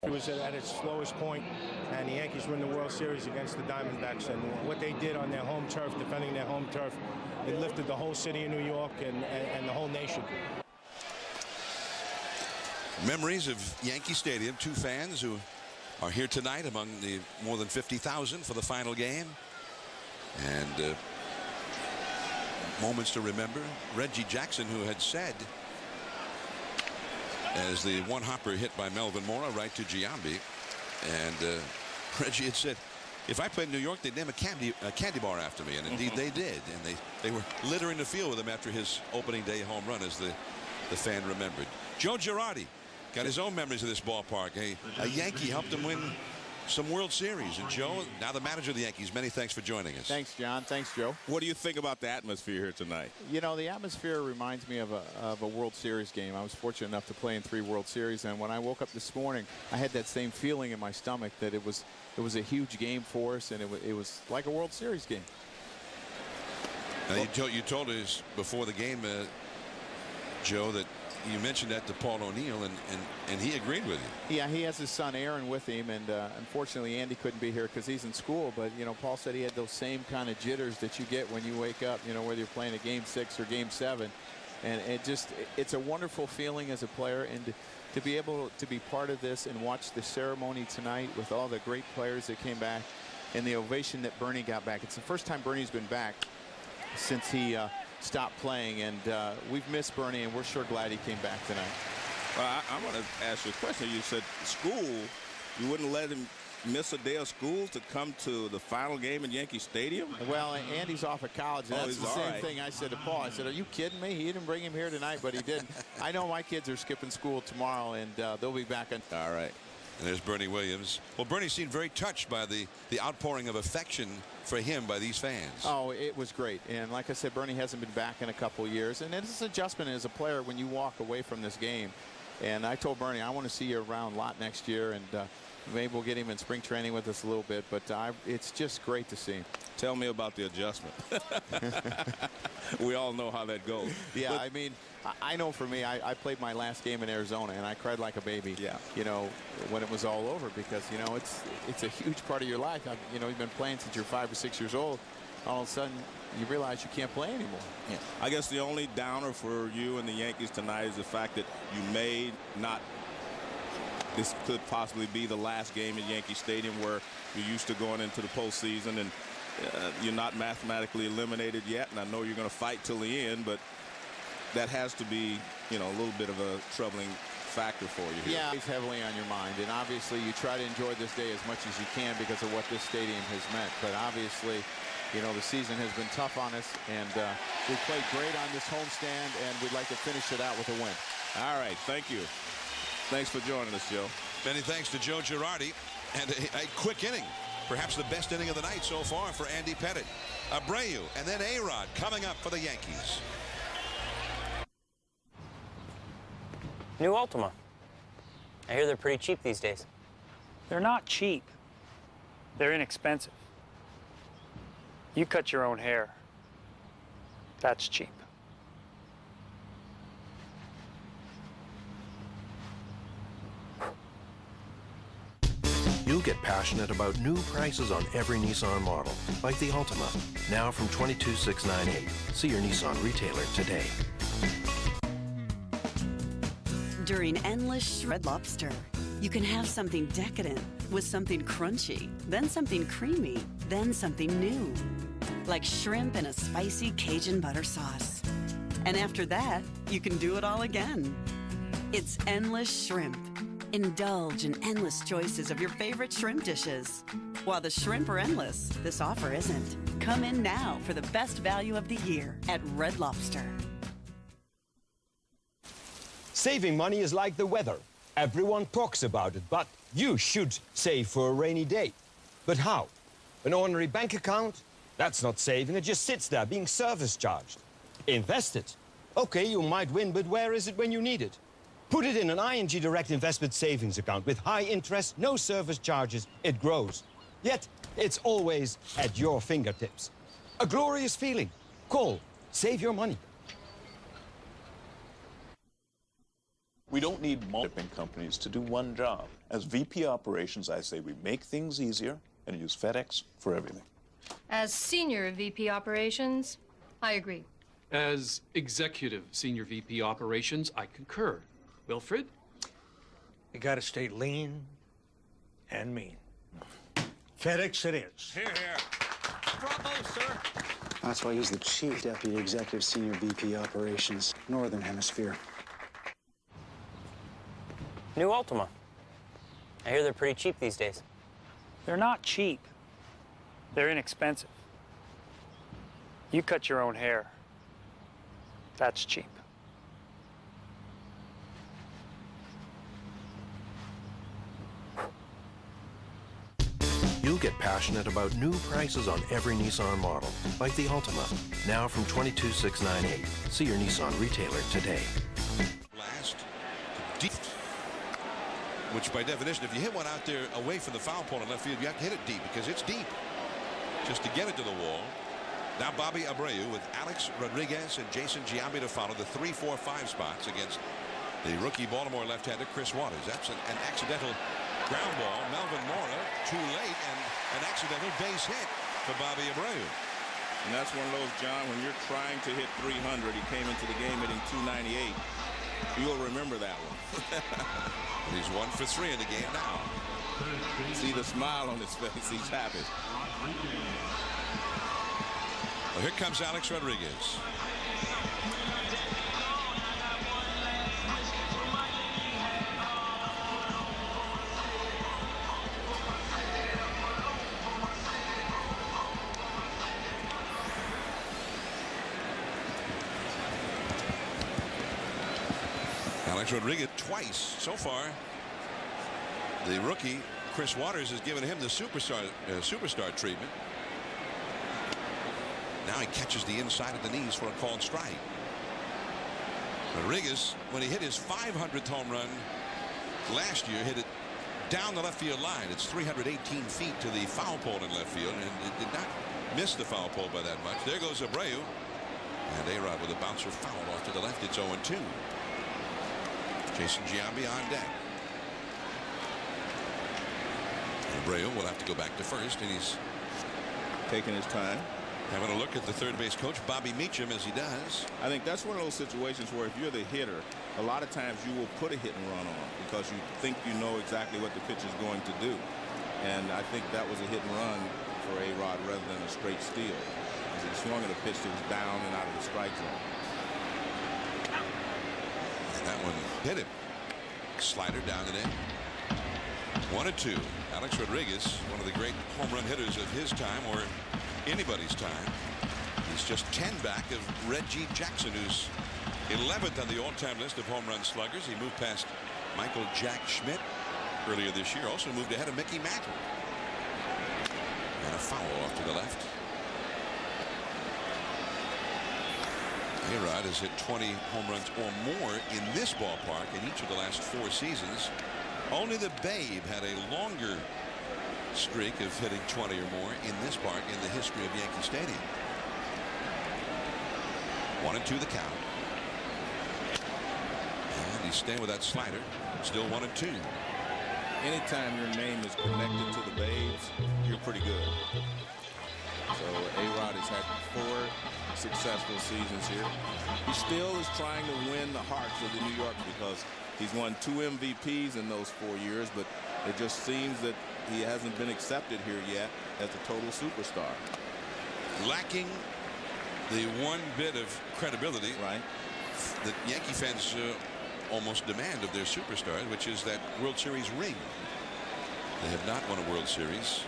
It was at its lowest point, and the Yankees win the World Series against the Diamondbacks. And what they did on their home turf, defending their home turf, it lifted the whole city of New York and the whole nation. Memories of Yankee Stadium, two fans who are here tonight among the more than 50,000 for the final game. And moments to remember. Reggie Jackson, who had said, as the one hopper hit by Melvin Mora right to Giambi, and Reggie had said, if I played in New York, they'd name a candy bar after me, and indeed they did. And they were littering the field with him after his opening day home run, as the fan remembered. Joe Girardi got his own memories of this ballpark. A Yankee helped him win some World Series. And Joe, now the manager of the Yankees, many thanks for joining us. Thanks, John. Thanks, Joe. What do you think about the atmosphere here tonight? You know, the atmosphere reminds me of a World Series game. I was fortunate enough to play in 3 World Series, and when I woke up this morning, I had that same feeling in my stomach that it was a huge game for us, and it was like a World Series game. Now, you told us before the game, Joe, that you mentioned that to Paul O'Neill, and he agreed with you. Yeah, he has his son Aaron with him, and unfortunately Andy couldn't be here because he's in school. But you know, Paul said he had those same kind of jitters that you get when you wake up. You know, whether you're playing a Game 6 or Game 7, and it's a wonderful feeling as a player, and to be able to be part of this and watch the ceremony tonight with all the great players that came back, and the ovation that Bernie got back. It's the first time Bernie's been back since he stopped playing, and we've missed Bernie, and we're sure glad he came back tonight. Well, I want to ask you a question. You said school, you wouldn't let him miss a day of school to come to the final game in Yankee Stadium? Well, Andy's off of college, and that's the same thing I said to Paul. I said, are you kidding me? He didn't bring him here tonight, but he didn't. I know my kids are skipping school tomorrow, and they'll be back on. All right. And there's Bernie Williams. Well, Bernie seemed very touched by the outpouring of affection for him by these fans. Oh, it was great. And like I said, Bernie hasn't been back in a couple of years. And it's an adjustment as a player when you walk away from this game. And I told Bernie, I want to see you around a lot next year. And maybe we'll get him in spring training with us a little bit. But it's just great to see him. Tell me about the adjustment. We all know how that goes. Yeah, I mean, I know for me, I played my last game in Arizona, and I cried like a baby. Yeah. You know, when it was all over, because you know it's a huge part of your life. You know, you've been playing since you're 5 or 6 years old. All of a sudden, you realize you can't play anymore. Yeah. I guess the only downer for you and the Yankees tonight is the fact that you may not. This could possibly be the last game at Yankee Stadium where you're used to going into the postseason, and you're not mathematically eliminated yet. And I know you're going to fight till the end, but that has to be, you know, a little bit of a troubling factor for you here. Yeah, it's heavily on your mind, and obviously you try to enjoy this day as much as you can because of what this stadium has meant. But obviously, you know, the season has been tough on us, and we played great on this homestand, and we'd like to finish it out with a win. All right, thank you. Thanks for joining us, Joe. Many thanks to Joe Girardi, and a quick inning. Perhaps the best inning of the night so far for Andy Pettitte. Abreu, and then A-Rod coming up for the Yankees. New Ultima. I hear they're pretty cheap these days. They're not cheap. They're inexpensive. You cut your own hair. That's cheap. You'll get passionate about new prices on every Nissan model, like the Altima, now from $22,698. See your Nissan retailer today. During endless Red Lobster, you can have something decadent with something crunchy, then something creamy, then something new, like shrimp in a spicy Cajun butter sauce. And after that, you can do it all again. It's endless shrimp. Indulge in endless choices of your favorite shrimp dishes. While the shrimp are endless, this offer isn't. Come in now for the best value of the year at Red Lobster. Saving money is like the weather. Everyone talks about it, but you should save for a rainy day. But how? An ordinary bank account? That's not saving, it just sits there being service charged. Invest it. Okay, you might win, but where is it when you need it? Put it in an ING Direct Investment Savings account with high interest, no service charges, it grows. Yet, it's always at your fingertips. A glorious feeling. Call. Save your money. We don't need multiple companies to do one job. As VP Operations, I say we make things easier and use FedEx for everything. As Senior VP Operations, I agree. As Executive Senior VP Operations, I concur. Wilfred? You gotta stay lean and mean. FedEx it is. Here, here. Bravo, sir. That's why he's the Chief Deputy Executive Senior VP Operations, Northern Hemisphere. New Ultima. I hear they're pretty cheap these days. They're not cheap. They're inexpensive. You cut your own hair. That's cheap. You'll get passionate about new prices on every Nissan model, like the Altima, now from $22,698. See your Nissan retailer today. Last, deep. Which by definition, if you hit one out there away from the foul pole in left field, you have to hit it deep because it's deep. Just to get it to the wall. Now Bobby Abreu with Alex Rodriguez and Jason Giambi to follow the 3, 4, 5 spots against the rookie Baltimore left-hander Chris Waters. That's an accidental ground ball. Melvin Mora too late, and an accidental base hit for Bobby Abreu. And that's one of those, John, when you're trying to hit 300, he came into the game hitting 298. You'll remember that one. He's 1 for 3 in the game now. See the smile on his face. He's happy. Well, here comes Alex Rodriguez. Alex Rodriguez twice so far. The rookie Chris Waters has given him the superstar treatment. Now he catches the inside of the knees for a called strike. Rodriguez, when he hit his 500th home run last year, hit it down the left field line. It's 318 feet to the foul pole in left field, and it did not miss the foul pole by that much. There goes Abreu, and A-Rod with a bouncer foul off to the left. It's 0-2. Jason Giambi on deck. Abreu will have to go back to first, and he's taking his time. Having a look at the third base coach, Bobby Meacham, as he does. I think that's one of those situations where if you're the hitter, a lot of times you will put a hit and run on because you think you know exactly what the pitch is going to do. And I think that was a hit and run for A-Rod rather than a straight steal. As he swung at a pitch that was down and out of the strike zone. And that one hit him. Slider down and in. 1-2. Alex Rodriguez, one of the great home run hitters of his time or anybody's time. He's just 10 back of Reggie Jackson, who's 11th on the all-time list of home run sluggers. He moved past Michael Jack Schmidt earlier this year. Also moved ahead of Mickey Mantle. And a foul off to the left. A-Rod has hit 20 home runs or more in this ballpark in each of the last 4 seasons. Only the Babe had a longer streak of hitting 20 or more in this park in the history of Yankee Stadium. 1-2 the count. And he's staying with that slider. Still 1-2. Anytime your name is connected to the Babes, you're pretty good. So A-Rod has had 4 successful seasons here. He still is trying to win the hearts of the New Yorkers because he's won 2 MVPs in those 4 years, but it just seems that he hasn't been accepted here yet as a total superstar. Lacking the one bit of credibility right that Yankee fans almost demand of their superstars, which is that World Series ring. They have not won a World Series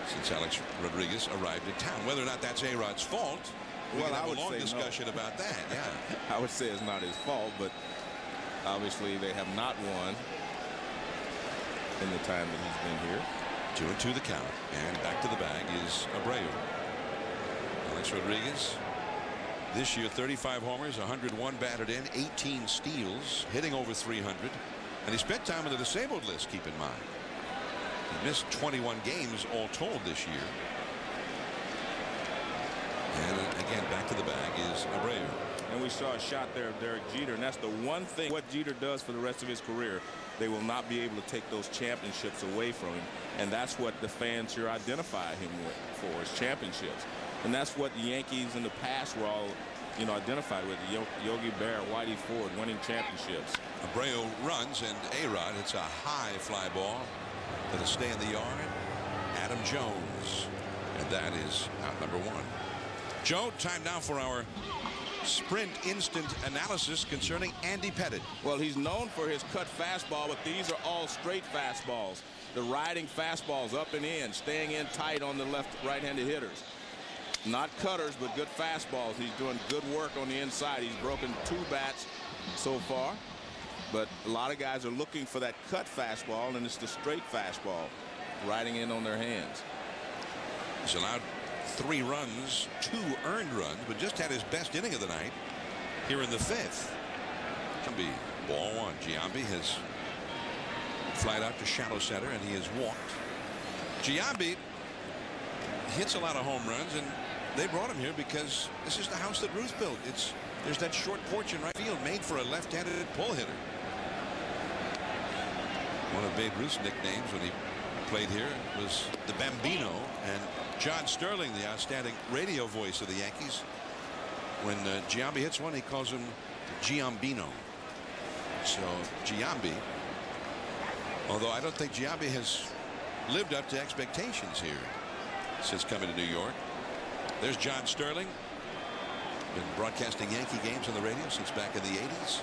since Alex Rodriguez arrived in town. Whether or not that's A-Rod's fault, we can have a long discussion about that. Yeah, I would say it's not his fault, but obviously they have not won in the time that he's been here. 2-2 the count, and back to the bag is Abreu. Alex Rodriguez this year 35 homers, 101 batted in, 18 steals, hitting over 300, and he spent time on the disabled list, keep in mind. He missed 21 games all told this year. And again, back to the bag is Abreu. And we saw a shot there of Derek Jeter, and that's the one thing what Jeter does for the rest of his career. They will not be able to take those championships away from him, and that's what the fans here identify him for, is championships. And that's what the Yankees in the past were all, identified with. Yogi Berra, Whitey Ford, winning championships. Abreu runs, and A-Rod hits a high fly ball that'll stay in the yard. Adam Jones, and that is out number 1. Joe, time now for our Sprint instant analysis concerning Andy Pettitte. Well, he's known for his cut fastball, but these are all straight fastballs. The riding fastballs up and in, staying in tight on the right-handed hitters. Not cutters, but good fastballs. He's doing good work on the inside. He's broken 2 bats so far, but a lot of guys are looking for that cut fastball, and it's the straight fastball riding in on their hands. He's allowed 3 runs, 2 earned runs, but just had his best inning of the night here in the 5th. Can be ball 1. Giambi has flied out to shallow center, and he has walked. Giambi hits a lot of home runs, and they brought him here because this is the house that Ruth built. There's that short porch in right field made for a left-handed pull hitter. One of Babe Ruth's nicknames when he played here was the Bambino, and John Sterling, the outstanding radio voice of the Yankees, when Giambi hits one, he calls him Giambino. So Giambi, although I don't think Giambi has lived up to expectations here since coming to New York. There's John Sterling, been broadcasting Yankee games on the radio since back in the 80s.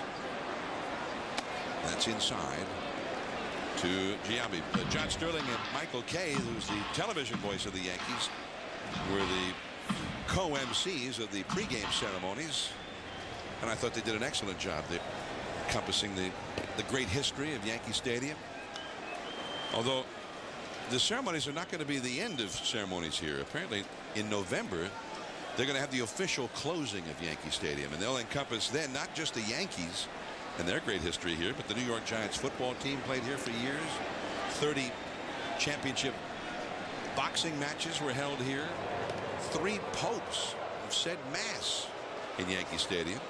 That's inside to Giambi. John Sterling and Michael Kay, who's the television voice of the Yankees, were the co-MCs of the pregame ceremonies, and I thought they did an excellent job there, encompassing the great history of Yankee Stadium. Although the ceremonies are not going to be the end of ceremonies here. Apparently in November they're going to have the official closing of Yankee Stadium, and they'll encompass then not just the Yankees and their great history here, but the New York Giants football team played here for years. 30 championship boxing matches were held here. 3 popes have said mass in Yankee Stadium,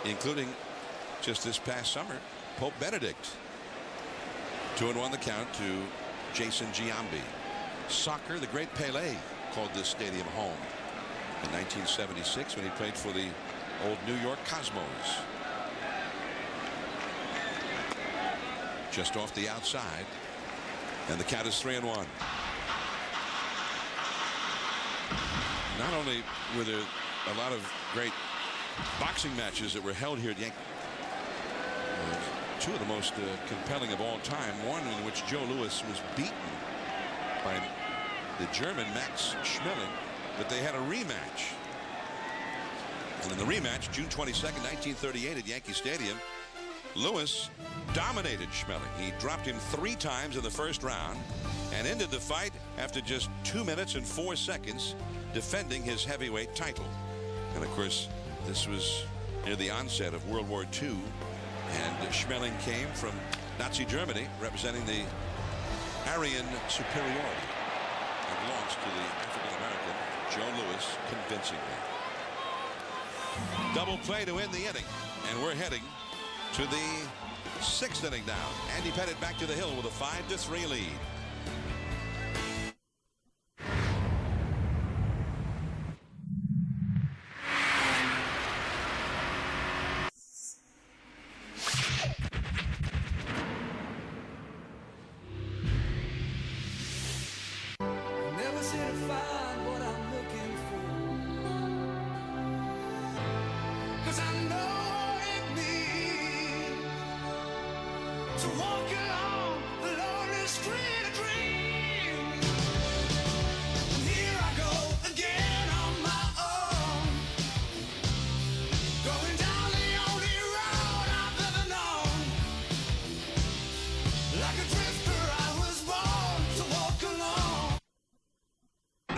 including just this past summer Pope Benedict. 2-1 the count to Jason Giambi. Soccer, the great Pele called this stadium home in 1976 when he played for the old New York Cosmos. Just off the outside, and the count is 3-1. Not only were there a lot of great boxing matches that were held here at Yankee, 2 of the most compelling of all time. One in which Joe Louis was beaten by the German Max Schmeling, but they had a rematch. And in the rematch, June 22nd, 1938 at Yankee Stadium, Louis dominated Schmeling. He dropped him 3 times in the first round and ended the fight after just 2 minutes and 4 seconds, defending his heavyweight title. And of course, this was near the onset of World War II, and Schmeling came from Nazi Germany, representing the Aryan superiority, and lost to the African-American Joe Louis convincingly. Double play to end the inning, and we're heading to the 6th inning now. Andy Pettitte back to the hill with a 5-3 lead.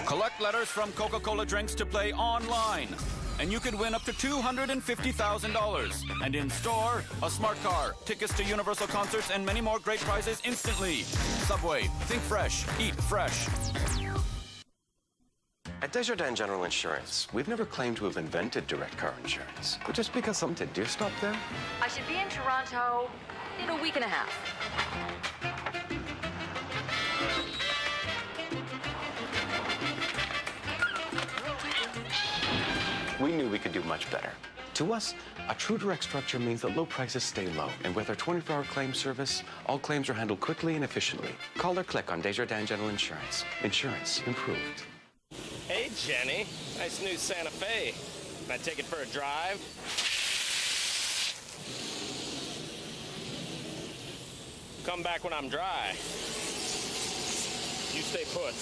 Collect letters from Coca-Cola drinks to play online, and you could win up to $250,000. And in store, a smart car, tickets to Universal concerts, and many more great prizes instantly. Subway, think fresh, eat fresh. At Desjardins General Insurance, we've never claimed to have invented direct car insurance. But just because something did deer stop there? I should be in Toronto in a week and a half. We knew we could do much better. To us, a true direct structure means that low prices stay low. And with our 24-hour claim service, all claims are handled quickly and efficiently. Call or click on Desjardins General Insurance. Insurance improved. Hey, Jenny. Nice new Santa Fe. Can I take it for a drive? Come back when I'm dry. You stay put.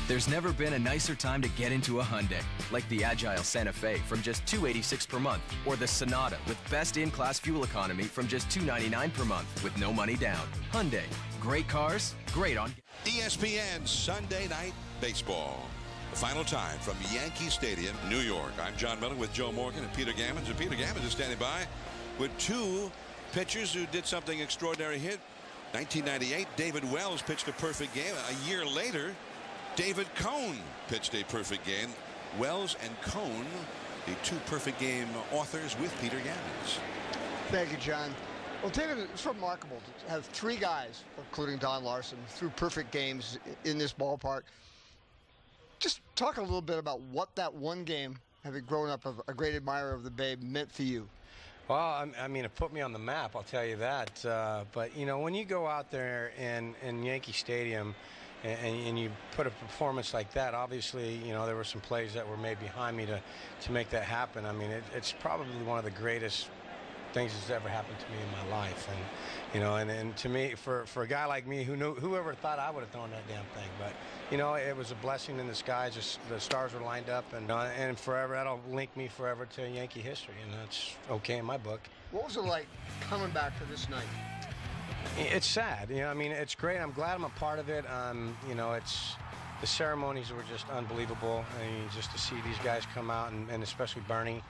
There's never been a nicer time to get into a Hyundai, like the Agile Santa Fe from just $286 per month, or the Sonata with best in-class fuel economy from just $299 per month with no money down. Hyundai, great cars, great on. ESPN Sunday Night Baseball. The final time from Yankee Stadium, New York. I'm John Miller with Joe Morgan and Peter Gammons. And Peter Gammons is standing by with two pitchers who did something extraordinary here. 1998, David Wells pitched a perfect game. A year later, David Cone pitched a perfect game. Wells and Cone, the two perfect game authors with Peter Gammons. Thank you, John. Well, David, it's remarkable to have three guys, including Don Larson, through perfect games in this ballpark. Just talk a little bit about what that one game, having grown up a great admirer of the Bay, meant for you. Well, I mean, it put me on the map, I'll tell you that. But, you know, when you go out there in Yankee Stadium and you put a performance like that, obviously, you know, there were some plays that were made behind me to make that happen. I mean, it's probably one of the greatest things that's ever happened to me in my life. And, you know, and to me, for a guy like me whoever thought I would have thrown that damn thing. But, you know, it was a blessing in disguise. Just the stars were lined up, and forever, that'll link me forever to Yankee history, and that's okay in my book. What was it like coming back for this night? It's sad, you know. I mean, it's great. I'm glad I'm a part of it. You know, the ceremonies were just unbelievable. I mean, just to see these guys come out, and especially Bernie,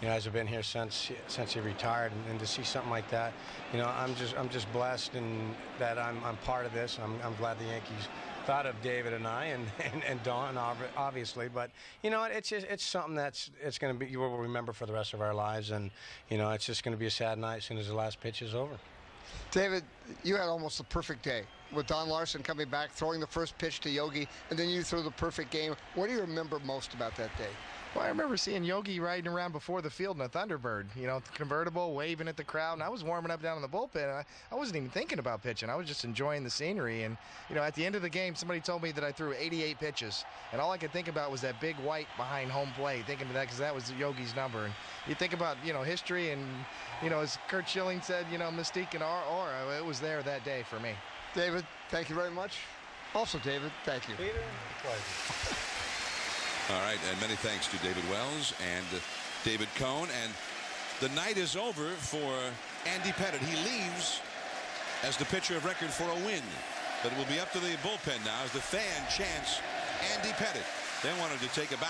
you know, has been here since he retired, and to see something like that, you know, I'm just blessed and that I'm part of this. I'm glad the Yankees thought of David and I and Don, obviously, but you know, it's something it's going to be, you will remember for the rest of our lives, and you know, it's just going to be a sad night as soon as the last pitch is over. David, you had almost the perfect day with Don Larson coming back, throwing the first pitch to Yogi, and then you threw the perfect game. What do you remember most about that day? Well, I remember seeing Yogi riding around before the field in a Thunderbird, you know, convertible, waving at the crowd, and I was warming up down in the bullpen, and I wasn't even thinking about pitching. I was just enjoying the scenery, and, you know, at the end of the game, somebody told me that I threw 88 pitches, and all I could think about was that big white behind home plate, thinking of that because that was Yogi's number. And you think about, you know, history, and, you know, as Kurt Schilling said, you know, mystique and aura, it was there that day for me. David, thank you very much. Also, David, thank you. Peter, pleasure. All right, and many thanks to David Wells and David Cone. And the night is over for Andy Pettitte. He leaves as the pitcher of record for a win. But it will be up to the bullpen now as the fan chants Andy Pettitte. They wanted to take a bow.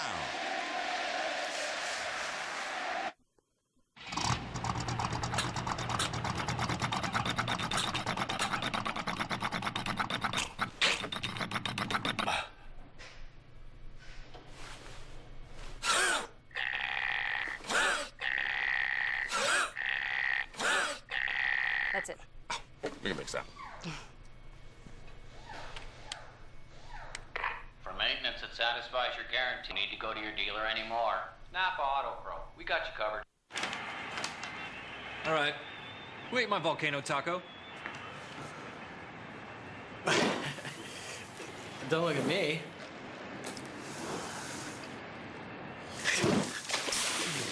That's it. We can mix that. For maintenance that satisfies your guarantee, you need to go to your dealer anymore. Napa Auto Pro. We got you covered. All right. Who ate my volcano taco? Don't look at me.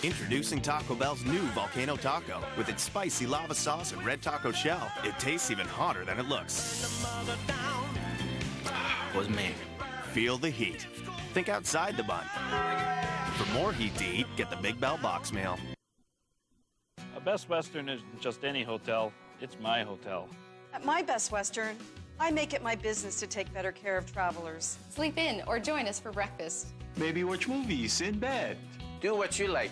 Introducing Taco Bell's new Volcano Taco. With its spicy lava sauce and red taco shell, it tastes even hotter than it looks. Was me. Feel the heat. Think outside the bun. For more heat to eat, get the Big Bell box meal. A Best Western isn't just any hotel, it's my hotel. At my Best Western, I make it my business to take better care of travelers. Sleep in or join us for breakfast. Maybe watch movies in bed. Do what you like.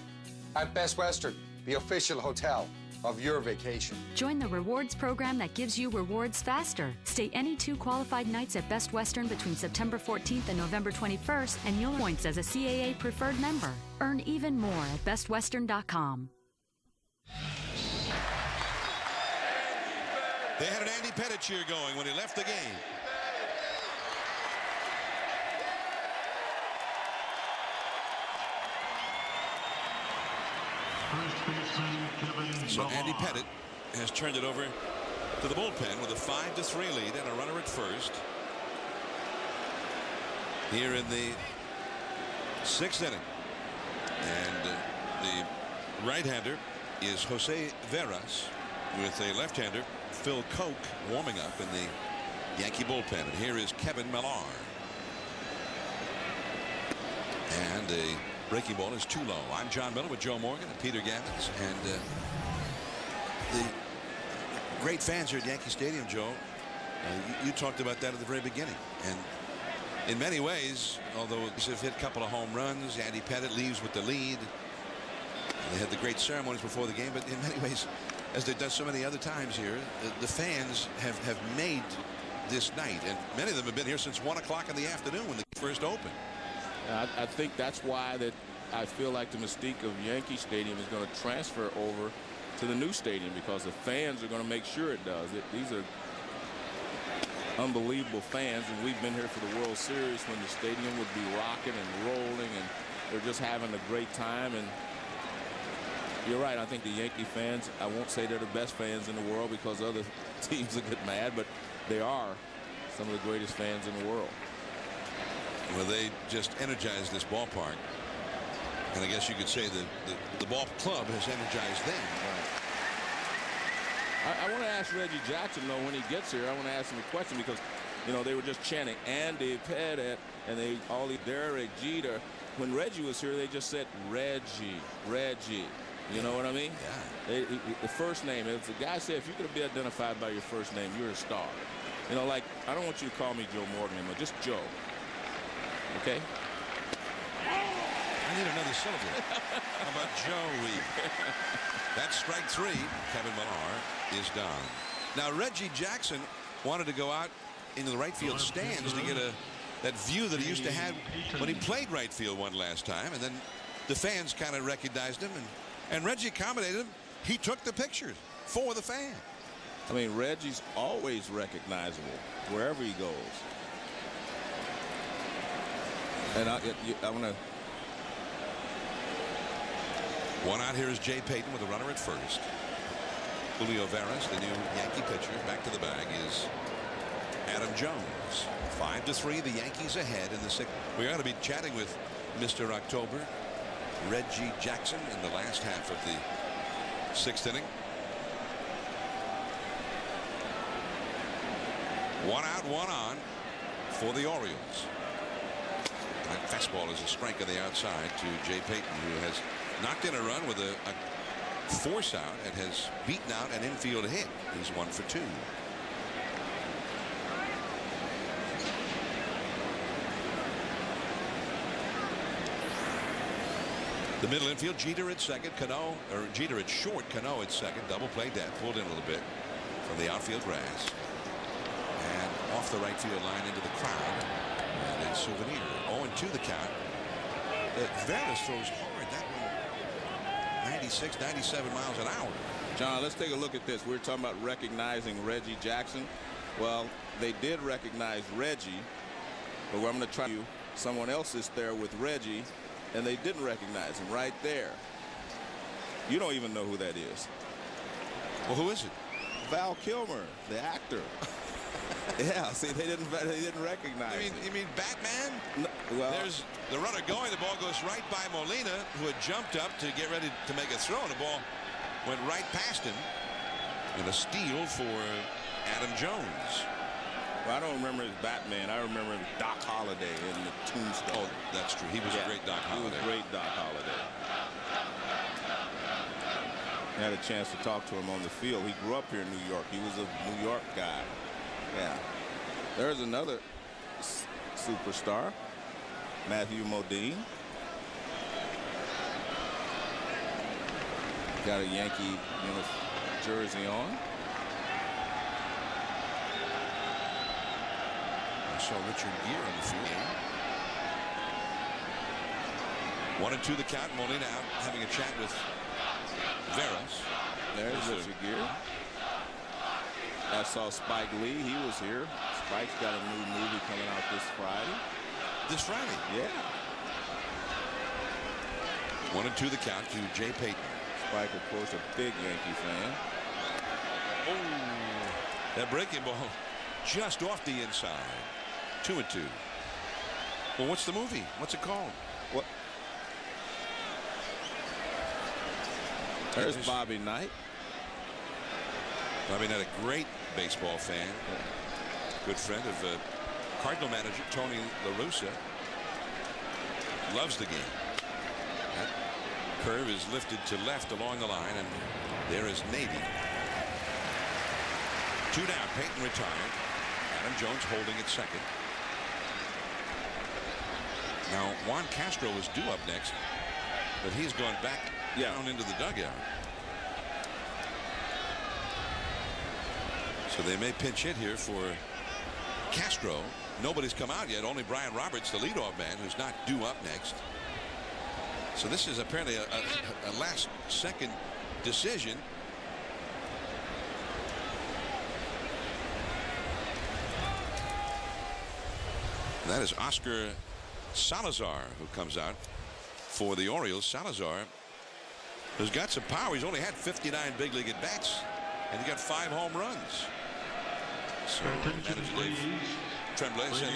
At Best Western, the official hotel. of your vacation. Join the rewards program that gives you rewards faster. Stay any 2 qualified nights at Best Western between September 14th and November 21st, and you'll earn points as a CAA preferred member. Earn even more at bestwestern.com. They had an Andy Pettitte cheer going when he left the game. So Andy Pettitte has turned it over to the bullpen with a 5-3 lead and a runner at first. Here in the 6th inning. And the right-hander is Jose Veras with a left-hander, Phil Koch, warming up in the Yankee bullpen. And here is Kevin Millar. And a breaking ball is too low. I'm John Miller with Joe Morgan and Peter Gammons. And the great fans here at Yankee Stadium, Joe, you talked about that at the very beginning. And in many ways, although they've hit a couple of home runs, Andy Pettitte leaves with the lead. They had the great ceremonies before the game, but in many ways, as they've done so many other times here, the fans have made this night. And many of them have been here since 1 o'clock in the afternoon when they first opened. I think that's why that I feel like the mystique of Yankee Stadium is going to transfer over to the new stadium, because the fans are going to make sure it does. These are unbelievable fans, and we've been here for the World Series when the stadium would be rocking and rolling, and they're just having a great time. And you're right, I think the Yankee fans, I won't say they're the best fans in the world because other teams will get mad, but they are some of the greatest fans in the world. Well, they just energized this ballpark. And I guess you could say that the ball club has energized them. Right. I want to ask Reggie Jackson, though, when he gets here, I want to ask him a question, because, you know, they were just chanting Andy Pettitte and Derek Jeter. When Reggie was here, they just said Reggie. You know what I mean? Yeah. The first name, if the guy said, if you could be identified by your first name, you're a star. You know, like, I don't want you to call me Joe Morgan anymore, just Joe. Okay? I need another syllable. How about Joey? That's strike 3. Kevin Millar is done. Now, Reggie Jackson wanted to go out into the right field stands to get that view that he used to have when he played right field one last time. And then the fans kind of recognized him, and Reggie accommodated him. He took the pictures for the fan. I mean, Reggie's always recognizable wherever he goes. And I want to. One out here is Jay Payton with a runner at first. Julio Veras, the new Yankee pitcher, back to the bag is Adam Jones. 5-3, the Yankees ahead in the 6th. We're going to be chatting with Mr. October, Reggie Jackson, in the last half of the 6th inning. 1 out, 1 on for the Orioles. That fastball is a strike on the outside to Jay Payton, who has knocked in a run with a force out and has beaten out an infield hit. He's 1 for 2. The middle infield, Jeter at second, Jeter at short, Cano at second. Double play dead, pulled in a little bit from the outfield grass. And off the right field line into the crowd. And a Souvenir. 0-2 the count. Veras throws hard. That one 96, 97 miles an hour. John, let's take a look at this. We're talking about recognizing Reggie Jackson. Well, they did recognize Reggie, but I'm going to try you. Someone else is there with Reggie, and they didn't recognize him right there. You don't even know who that is. Well, who is it? Val Kilmer, the actor. Yeah, see, they didn't recognize him. You mean Batman? No, well, there's the runner going. The ball goes right by Molina, who had jumped up to get ready to make a throw, and the ball went right past him. And a steal for Adam Jones. Well, I don't remember as Batman. I remember Doc Holliday in the Tombstone. Oh, that's true. He was a great Doc Holliday. He was a great Doc Holliday. I had a chance to talk to him on the field. He grew up here in New York. He was a New York guy. Yeah. There's another superstar, Matthew Modine. Got a Yankee jersey on. I saw Richard Gere on the field. 1-2 the count. Molina out having a chat with Veras. There's Richard Gere. I saw Spike Lee. He was here. Spike's got a new movie coming out this Friday. This Friday? Yeah. 1-2 the count to Jay Payton. Spike, of course, a big Yankee fan. Oh, that breaking ball just off the inside. 2-2. Well, what's the movie? What's it called? What? There's Bobby Knight. Bobby Knight, a great baseball fan. Good friend of Cardinal manager Tony La Russa. Loves the game. That curve is lifted to left along the line, and there is Navy. 2 down. Payton retired. Adam Jones holding at second. Now Juan Castro is due up next, but he's gone back down into the dugout. So they may pinch hit here for Castro. Nobody's come out yet. Only Brian Roberts, the leadoff man, who's not due up next. So this is apparently a last-second decision. And that is Oscar Salazar who comes out for the Orioles. Salazar has got some power. He's only had 59 big league at-bats, and he got 5 home runs. So manager Dave Tremblay said,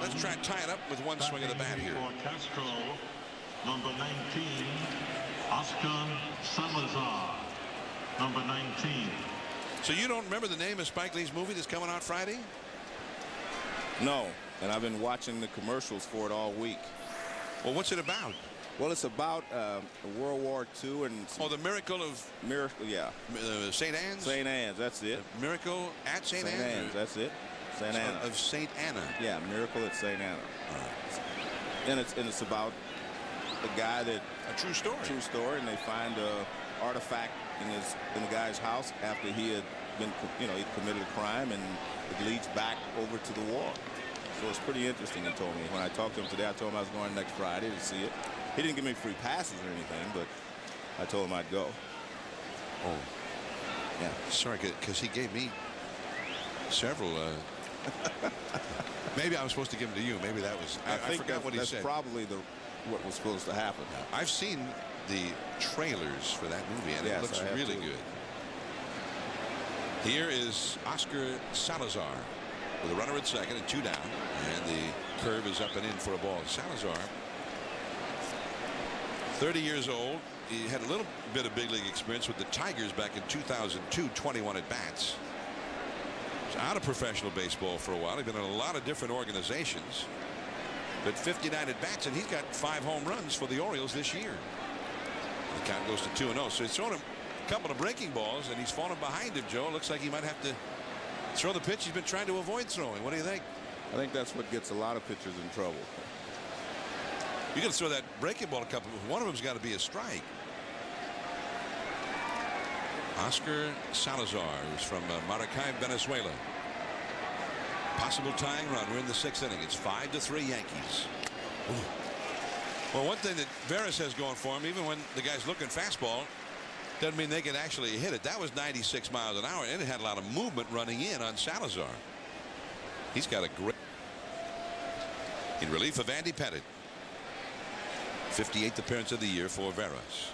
let's try and tie it up with one swing of the bat here. Castro, number 19, Oscar Salazar, number 19. So you don't remember the name of Spike Lee's movie that's coming out Friday? No, and I've been watching the commercials for it all week. Well, what's it about? Well, it's about World War II and the miracle of St. Anne's. St. Anne's, that's it. The miracle at St. Anne's. That's it. St. Anna. Of St. Anna. Yeah, miracle at St. Anna. And it's about the guy that a true story. True story, and they find a artifact in the guy's house after he had been, he committed a crime, and it leads back over to the war. So it's pretty interesting, he told me. When I talked to him today, I told him I was going next Friday to see it. He didn't give me free passes or anything, but I told him I'd go. Oh. Yeah. Sorry, because he gave me several. Maybe I was supposed to give them to you. Maybe that was. I forgot what he said. That's probably what was supposed to happen. I've seen the trailers for that movie, and it looks really good. Here is Oscar Salazar with a runner at second and 2 down, and the curve is up and in for a ball. Salazar, 30 years old. He had a little bit of big league experience with the Tigers back in 2002, 21 at-bats. He's out of professional baseball for a while. He's been in a lot of different organizations, but 59 at-bats, and he's got 5 home runs for the Orioles this year. The count goes to 2-0. So he's thrown him a couple of breaking balls, and he's fallen behind him, Joe. Looks like he might have to throw the pitch he's been trying to avoid throwing. What do you think? I think that's what gets a lot of pitchers in trouble. You got to throw that breaking ball a couple. One of them's got to be a strike. Oscar Salazar is from Maracay, Venezuela. Possible tying run. We're in the 6th inning. It's 5-3 Yankees. Ooh. Well, one thing that Veras has going for him, even when the guy's looking fastball, doesn't mean they can actually hit it. That was 96 miles an hour, and it had a lot of movement running in on Salazar. He's got a great. In relief of Andy Pettitte. 58th appearance of the year for Veras.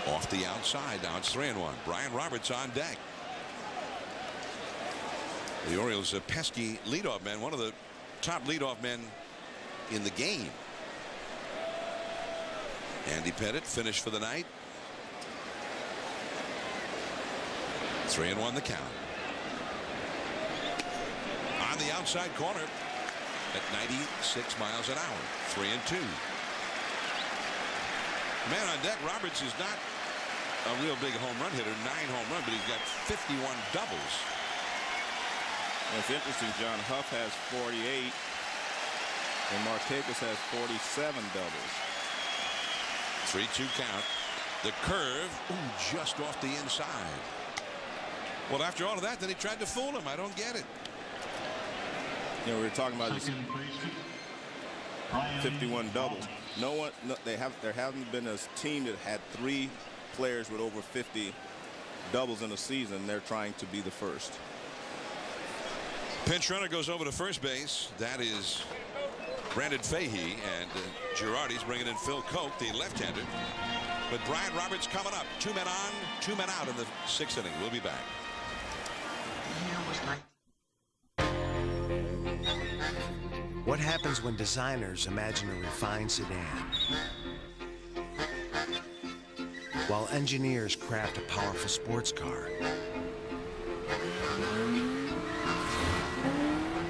Off the outside. Now it's 3-1. Brian Roberts on deck. The Orioles, a pesky leadoff man, one of the top leadoff men in the game. Andy Pettitte finished for the night. 3-1 the count. On the outside corner at 96 miles an hour. 3-2. Man on deck, Roberts is not a real big home run hitter, 9 home runs, but he's got 51 doubles. And it's interesting, John Huff has 48, and Markakis has 47 doubles. 3-2 count. The curve, just off the inside. Well, after all of that, then he tried to fool him. I don't get it. You know, we were talking about this 51 doubles. There haven't been a team that had 3 players with over 50 doubles in a season. They're trying to be the first. Pinch runner goes over to first base. That is Brandon Fahey, and Girardi's bringing in Phil Koch, the left-hander. But Brian Roberts coming up. 2 men on, 2 men out in the 6th inning. We'll be back. What happens when designers imagine a refined sedan? While engineers craft a powerful sports car.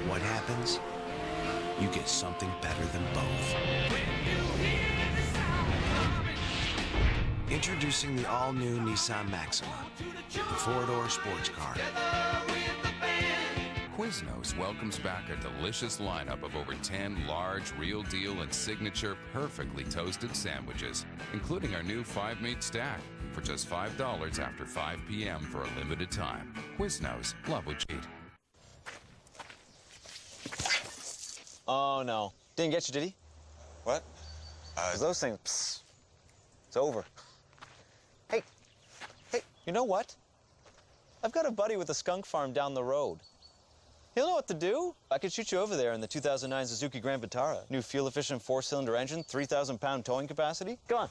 What happens? You get something better than both. Introducing the all-new Nissan Maxima, the 4-door sports car. Quiznos welcomes back a delicious lineup of over 10 large, real deal, and signature perfectly toasted sandwiches, including our new 5-meat stack for just $5 after 5 p.m. for a limited time. Quiznos, love what you eat. Oh, no. Didn't get you, did he? What? 'Cause those things, psst, it's over. Hey, you know what? I've got a buddy with a skunk farm down the road. He'll know what to do. I could shoot you over there in the 2009 Suzuki Grand Vitara. New fuel-efficient 4-cylinder engine, 3,000-pound towing capacity. Come on.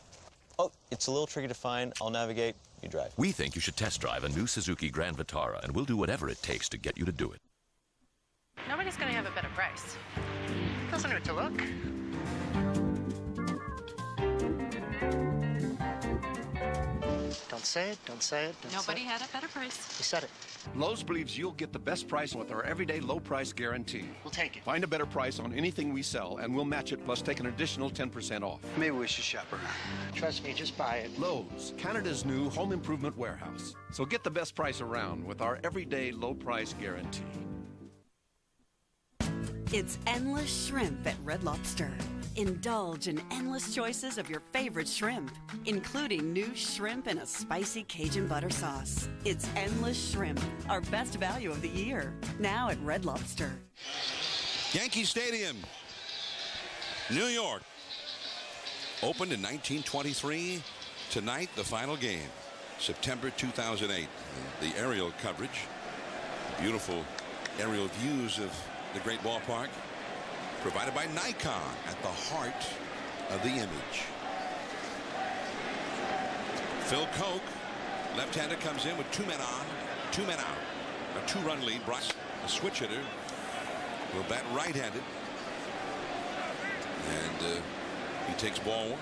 Oh, it's a little tricky to find. I'll navigate. You drive. We think you should test drive a new Suzuki Grand Vitara, and we'll do whatever it takes to get you to do it. Nobody's going to have a better price. Doesn't hurt to look. Don't say it, don't say it. Nobody had a better price. You said it. Lowe's believes you'll get the best price with our everyday low price guarantee. We'll take it. Find a better price on anything we sell, and we'll match it plus take an additional 10% off. Maybe we should shop around. Trust me, just buy it. Lowe's, Canada's new home improvement warehouse. So get the best price around with our everyday low price guarantee. It's endless shrimp at Red Lobster. Indulge in endless choices of your favorite shrimp, including new shrimp in a spicy Cajun butter sauce. It's endless shrimp, our best value of the year. Now at Red Lobster. Yankee Stadium, New York. Opened in 1923. Tonight, the final game, September 2008. The aerial coverage, beautiful aerial views of the great ballpark, provided by Nikon, at the heart of the image. Phil Koch, left-hander, comes in with 2 men on, 2 men out. A 2-run lead. Bryce, a switch hitter, will bat right-handed. And he takes ball 1.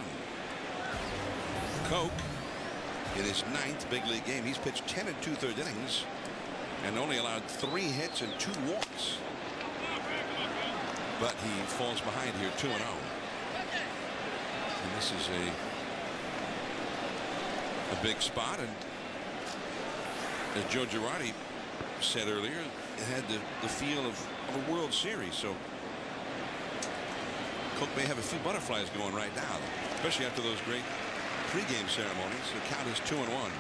Koch, in his 9th big league game, he's pitched 10 2/3 innings and only allowed 3 hits and 2 walks. But he falls behind here 2-0. And this is a big spot. And as Joe Girardi said earlier, it had the feel of a World Series. So Koch may have a few butterflies going right now, especially after those great pregame ceremonies. The count is 2-1.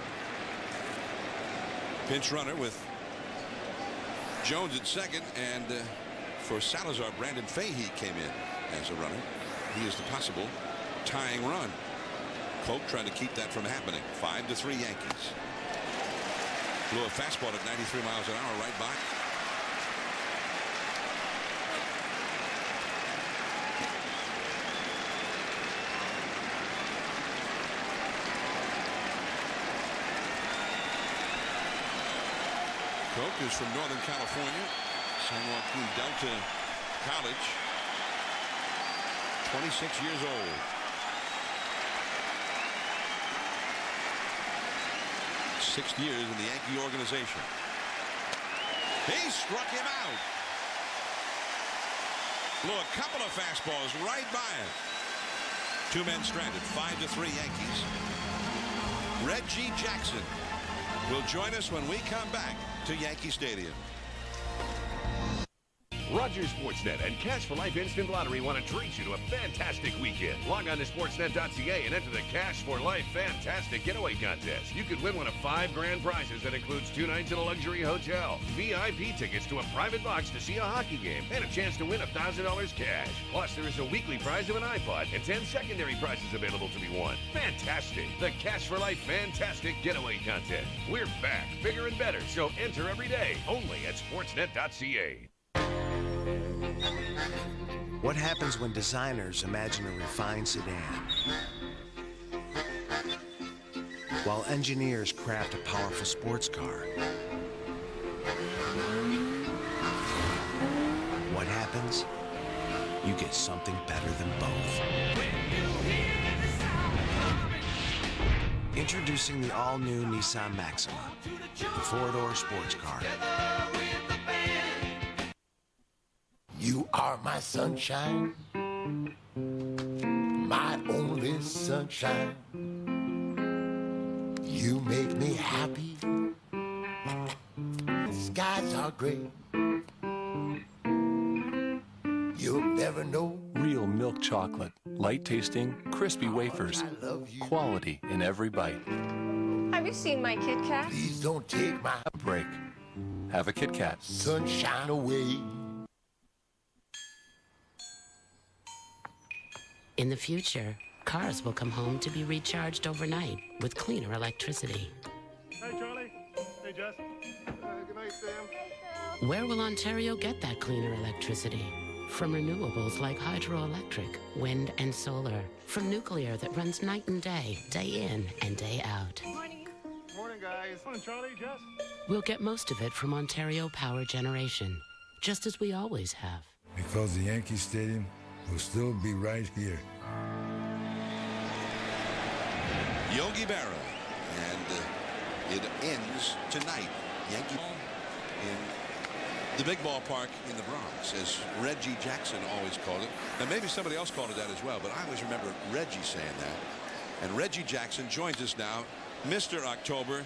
Pinch runner with Jones at second, and for Salazar, Brandon Fahey came in as a runner. He is the possible tying run. Koch trying to keep that from happening. 5-3 Yankees. Blew a fastball at 93 miles an hour right by. Koch is from Northern California, San Joaquin Delta College, 26 years old. Sixth years in the Yankee organization. He struck him out. Blew a couple of fastballs right by him. 2 men stranded. 5-3 Yankees. Reggie Jackson will join us when we come back to Yankee Stadium. Rogers Sportsnet and Cash for Life Instant Lottery want to treat you to a fantastic weekend. Log on to sportsnet.ca and enter the Cash for Life Fantastic Getaway Contest. You could win one of 5 grand prizes that includes 2 nights in a luxury hotel, VIP tickets to a private box to see a hockey game, and a chance to win $1,000 cash. Plus, there is a weekly prize of an iPod and 10 secondary prizes available to be won. Fantastic! The Cash for Life Fantastic Getaway Contest. We're back, bigger and better, so enter every day. Only at sportsnet.ca. What happens when designers imagine a refined sedan? While engineers craft a powerful sports car. What happens? You get something better than both. Introducing the all-new Nissan Maxima, the 4-door sports car. You are my sunshine, my only sunshine. You make me happy. Skies are gray. You'll never know. Real milk chocolate, light tasting, crispy wafers, quality in every bite. Have you seen my Kit Kat? Please don't take my break. Have a Kit Kat. Sunshine away. In the future, cars will come home to be recharged overnight with cleaner electricity. Hey, Charlie. Hey, Jess. Good night, Sam. Where will Ontario get that cleaner electricity? From renewables like hydroelectric, wind, and solar. From nuclear that runs night and day in and day out. Morning. Morning, guys. Morning, Charlie, Jess. We'll get most of it from Ontario Power Generation, just as we always have. Because the Yankee Stadium will still be right here. Yogi Berra, and it ends tonight. Yankee in the big ballpark in the Bronx, as Reggie Jackson always called it. And maybe somebody else called it that as well, but I always remember Reggie saying that. And Reggie Jackson joins us now. Mr. October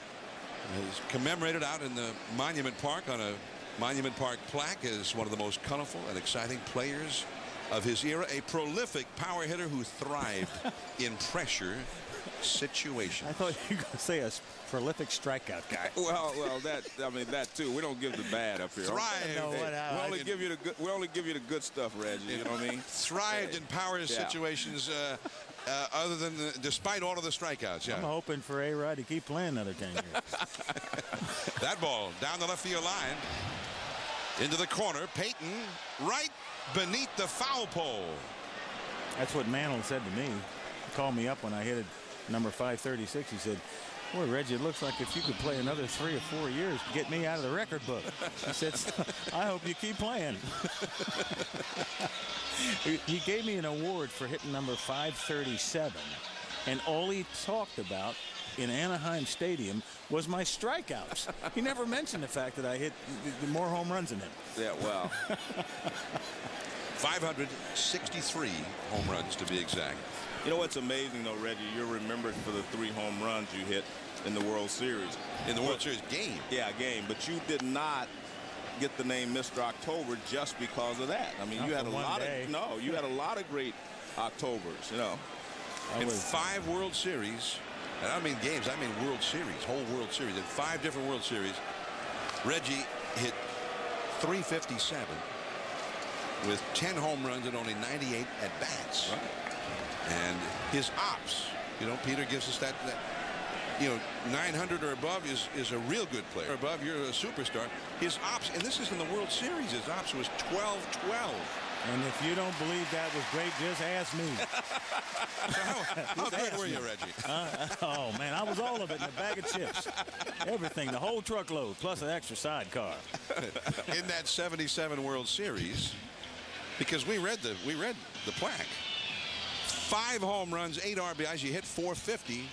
is commemorated out in the Monument Park on a Monument Park plaque as one of the most colorful and exciting players of his era, a prolific power hitter who thrived in pressure situations. I thought you were going to say a prolific strikeout guy. Well, that too. We don't give the bad up here. Thrived. We only give you the good stuff, Reggie. You know what I mean? Thrived in power situations. Other than despite all of the strikeouts. Yeah. I'm hoping for A-Rod to keep playing another 10 years. That ball down the left field line into the corner. Peyton right beneath the foul pole. That's what Mantle said to me. He called me up when I hit it number 536. He said, boy, Reggie, it looks like if you could play another 3 or 4 years, get me out of the record book. He said, I hope you keep playing. He gave me an award for hitting number 537, and all he talked about in Anaheim Stadium was my strikeouts. He never mentioned the fact that I hit more home runs than him. Yeah, well. 563 home runs, to be exact. You know what's amazing, though, Reggie? You're remembered for the 3 home runs you hit in the World Series. In the World Series game? Yeah, game. But you did not get the name Mr. October just because of that. I mean, you had a lot of great Octobers, you know. In 5 World Series, and I don't mean games, I mean World Series, whole World Series. In 5 different World Series, Reggie hit 357 with 10 home runs and only 98 at-bats. Right. And his ops, you know, Peter gives us that you know, 900 or above is a real good player. Above, you're a superstar. His ops, and this is in the World Series, his ops was 12-12. And if you don't believe that was great, just ask me. How good were you, Reggie? Oh, man, I was all of it in a bag of chips. Everything, the whole truckload, plus an extra sidecar. In that 77 World Series, because we read the plaque. 5 home runs, 8 RBIs, you hit 450.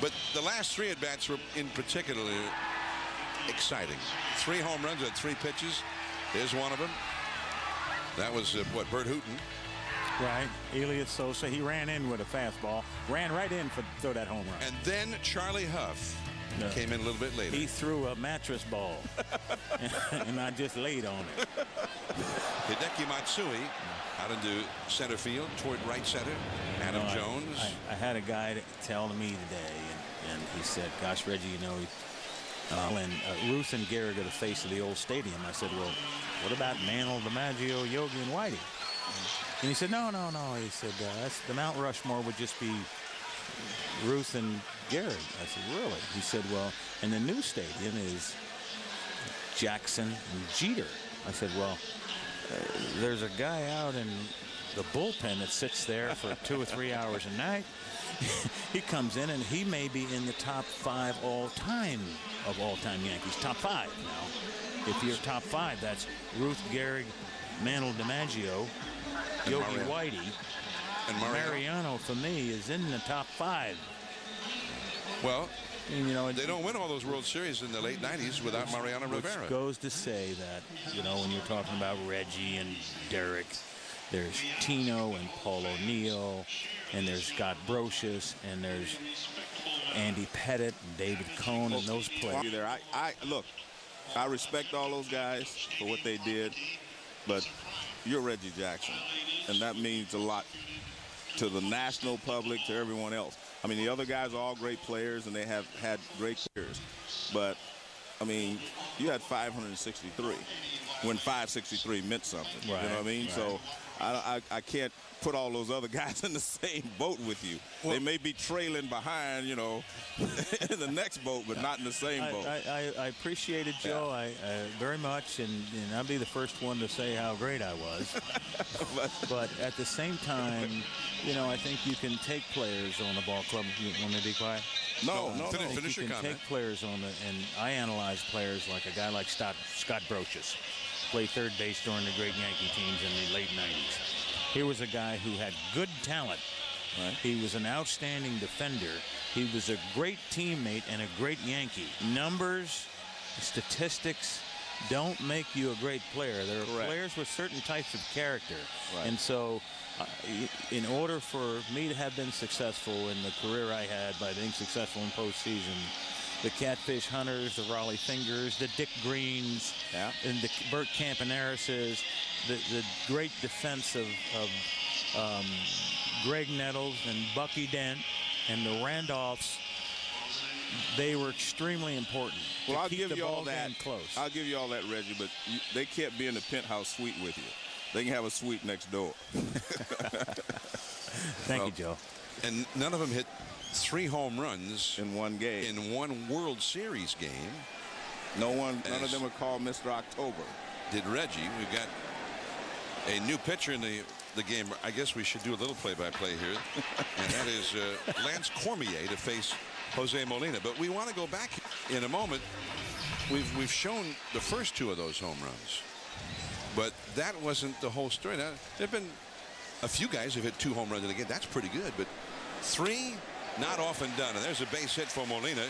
But the last 3 at-bats were in particularly exciting. 3 home runs at 3 pitches. Here's one of them. That was, Bert Hooton? Right. Elias Sosa. He ran in with a fastball. Ran right in for throw that home run. And then Charlie Huff came in a little bit later. He threw a mattress ball, and I just laid on it. Hideki Matsui out into center field toward right center. Adam Jones. I had a guy tell me today, and he said, "Gosh, Reggie, you know, when Ruth and Gehrig are the face of the old stadium." I said, "Well, what about Mantle, DiMaggio, Yogi, and Whitey?" And he said, "No." He said, "That's the Mount Rushmore would just be Ruth and Gehrig." I said, "Really?" He said, "Well, and the new stadium is Jackson and Jeter." I said, "Well, there's a guy out in the bullpen that sits there for 2 or 3 hours a night. He comes in and he may be in the top 5 all-time of all-time Yankees. Top 5 now. If you're top 5, that's Ruth, Gehrig, Mantle, DiMaggio, Yogi Whitey, and Mariano for me is in the top 5. Well, and, you know, they don't win all those World Series in the late 90s without Mariano Rivera. Which goes to say that, you know, when you're talking about Reggie and Derek, there's Tino and Paul O'Neill, and there's Scott Brocious, and there's Andy Pettit and David Cohn and those players. There, look, I respect all those guys for what they did, but you're Reggie Jackson, and that means a lot to the national public, to everyone else. I mean, the other guys are all great players, and they have had great careers. But, I mean, you had 563 when 563 meant something. Right, you know what I mean? right. So I can't put all those other guys in the same boat with you. Well, they may be trailing behind, you know, in the next boat, but not in the same boat. I appreciate it, Joe, very much, and I'll be the first one to say how great I was. But at the same time, you know, I think you can take players on the ball club. You want me to be quiet? No. Finish your you can comment. take players on and I analyze players like a guy like Scott Brocious, played third base during the great Yankee teams in the late 90s. Here was a guy who had good talent. Right. He was an outstanding defender. He was a great teammate and a great Yankee. Numbers, statistics don't make you a great player. There are players with certain types of character. Right. And so in order for me to have been successful in the career I had by being successful in postseason, the Catfish Hunters, the Raleigh Fingers, the Dick Greens, and the Bert Campaneris, the great defense of Greg Nettles and Bucky Dent and the Randolphs, they were extremely important. Well, I'll keep give the you all ball that. game close. I'll give you all that, Reggie, but they can't be in the penthouse suite with you. They can have a suite next door. Thank you, Joe. And none of them hit 3 home runs in one game. In one World Series game. None of them are called Mr. October. Did Reggie. We've got a new pitcher in the game. I guess we should do a little play-by-play here. And that is Lance Cormier to face Jose Molina. But we want to go back in a moment. We've shown the first 2 of those home runs. But that wasn't the whole story. Now, there have been a few guys who've hit 2 home runs in a game. That's pretty good. But 3, not often done. And there's a base hit for Molina.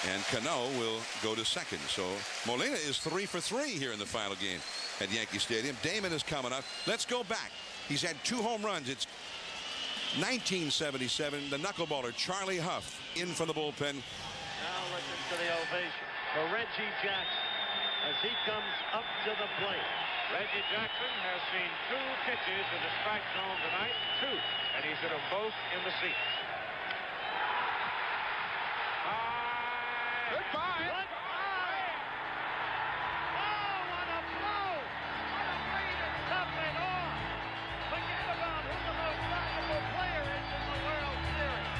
And Cano will go to second. So Molina is 3 for 3 here in the final game at Yankee Stadium. Damon is coming up. Let's go back. He's had 2 home runs. It's 1977. The knuckleballer Charlie Huff in from the bullpen. Now listen to the ovation for Reggie Jackson as he comes up to the plate. Reggie Jackson has seen 2 pitches in the strike zone tonight. 2. And he's hit them both in the seats. Goodbye. Goodbye. Oh, what a blow. What a way to top it off. Forget about who the most valuable player is in the World Series.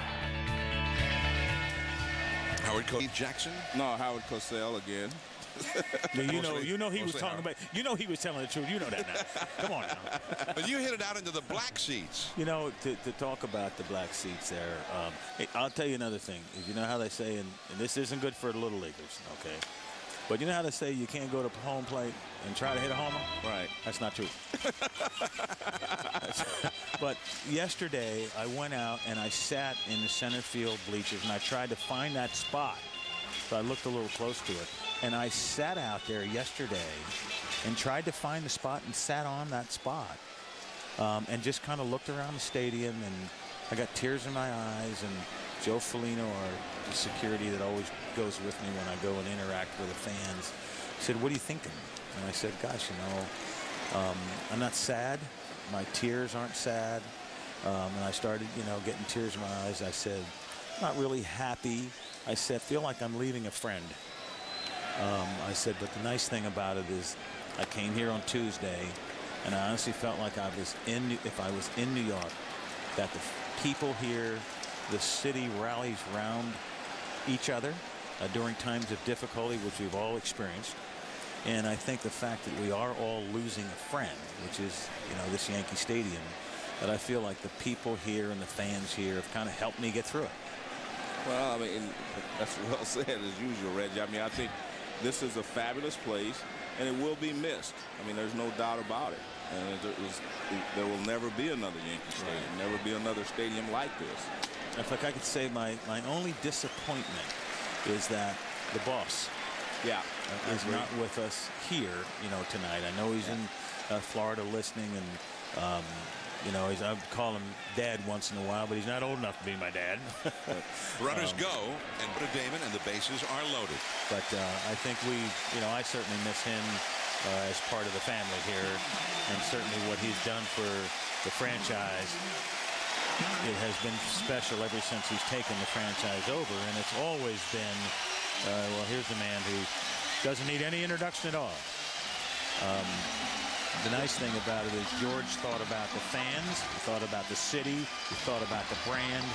Howard Cosell Jackson? No, Howard Cosell again. You know he was talking about. You know he was telling the truth. You know that now. Come on now. But you hit it out into the black seats. You know, to talk about the black seats there. Hey, I'll tell you another thing. You know how they say, and this isn't good for the little leaguers, okay? But you know how they say you can't go to home plate and try to hit a homer? Right. That's not true. But yesterday I went out and I sat in the center field bleachers and I tried to find that spot. So I looked a little close to it. And I sat out there yesterday and tried to find the spot and sat on that spot and just kind of looked around the stadium, and I got tears in my eyes, and Joe Felino, the security that always goes with me when I go and interact with the fans, said, "What are you thinking?" And I said, "Gosh, I'm not sad. My tears aren't sad." And I started, getting tears in my eyes. I said, "Not really happy." I said, "Feel like I'm leaving a friend." I said, "But the nice thing about it is I came here on Tuesday, and I honestly felt like if I was in New York, that the people here, the city rallies around each other during times of difficulty, which we've all experienced. And I think the fact that we are all losing a friend, which is, this Yankee Stadium, that I feel like the people here and the fans here have kind of helped me get through it." Well, I mean, that's well said as usual, Reggie. I mean, I think this is a fabulous place, and it will be missed. I mean, there's no doubt about it. And there will never be another Yankee Stadium, never be another stadium like this. If I could say my only disappointment is that the boss is not with us here, tonight. I know he's in Florida listening, and I'd call him Dad once in a while, but he's not old enough to be my dad. Runners go, and put a Damon, and the bases are loaded. But I think I certainly miss him as part of the family here, and certainly what he's done for the franchise. It has been special ever since he's taken the franchise over, and it's always been, well, here's the man who doesn't need any introduction at all. The nice thing about it is George thought about the fans, he thought about the city, he thought about the brand,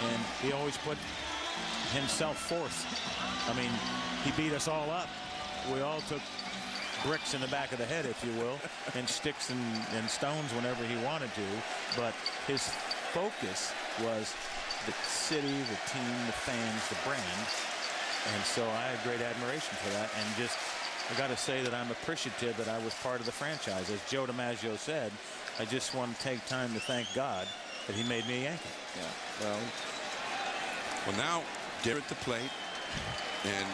and he always put himself forth. I mean, he beat us all up. We all took bricks in the back of the head, if you will, and sticks and stones whenever he wanted to. But his focus was the city, the team, the fans, the brand. And so I had great admiration for that. And just, I got to say that I'm appreciative that I was part of the franchise. As Joe DiMaggio said, I just want to take time to thank God that he made me a Yankee. Yeah. Well, now they're at the plate, and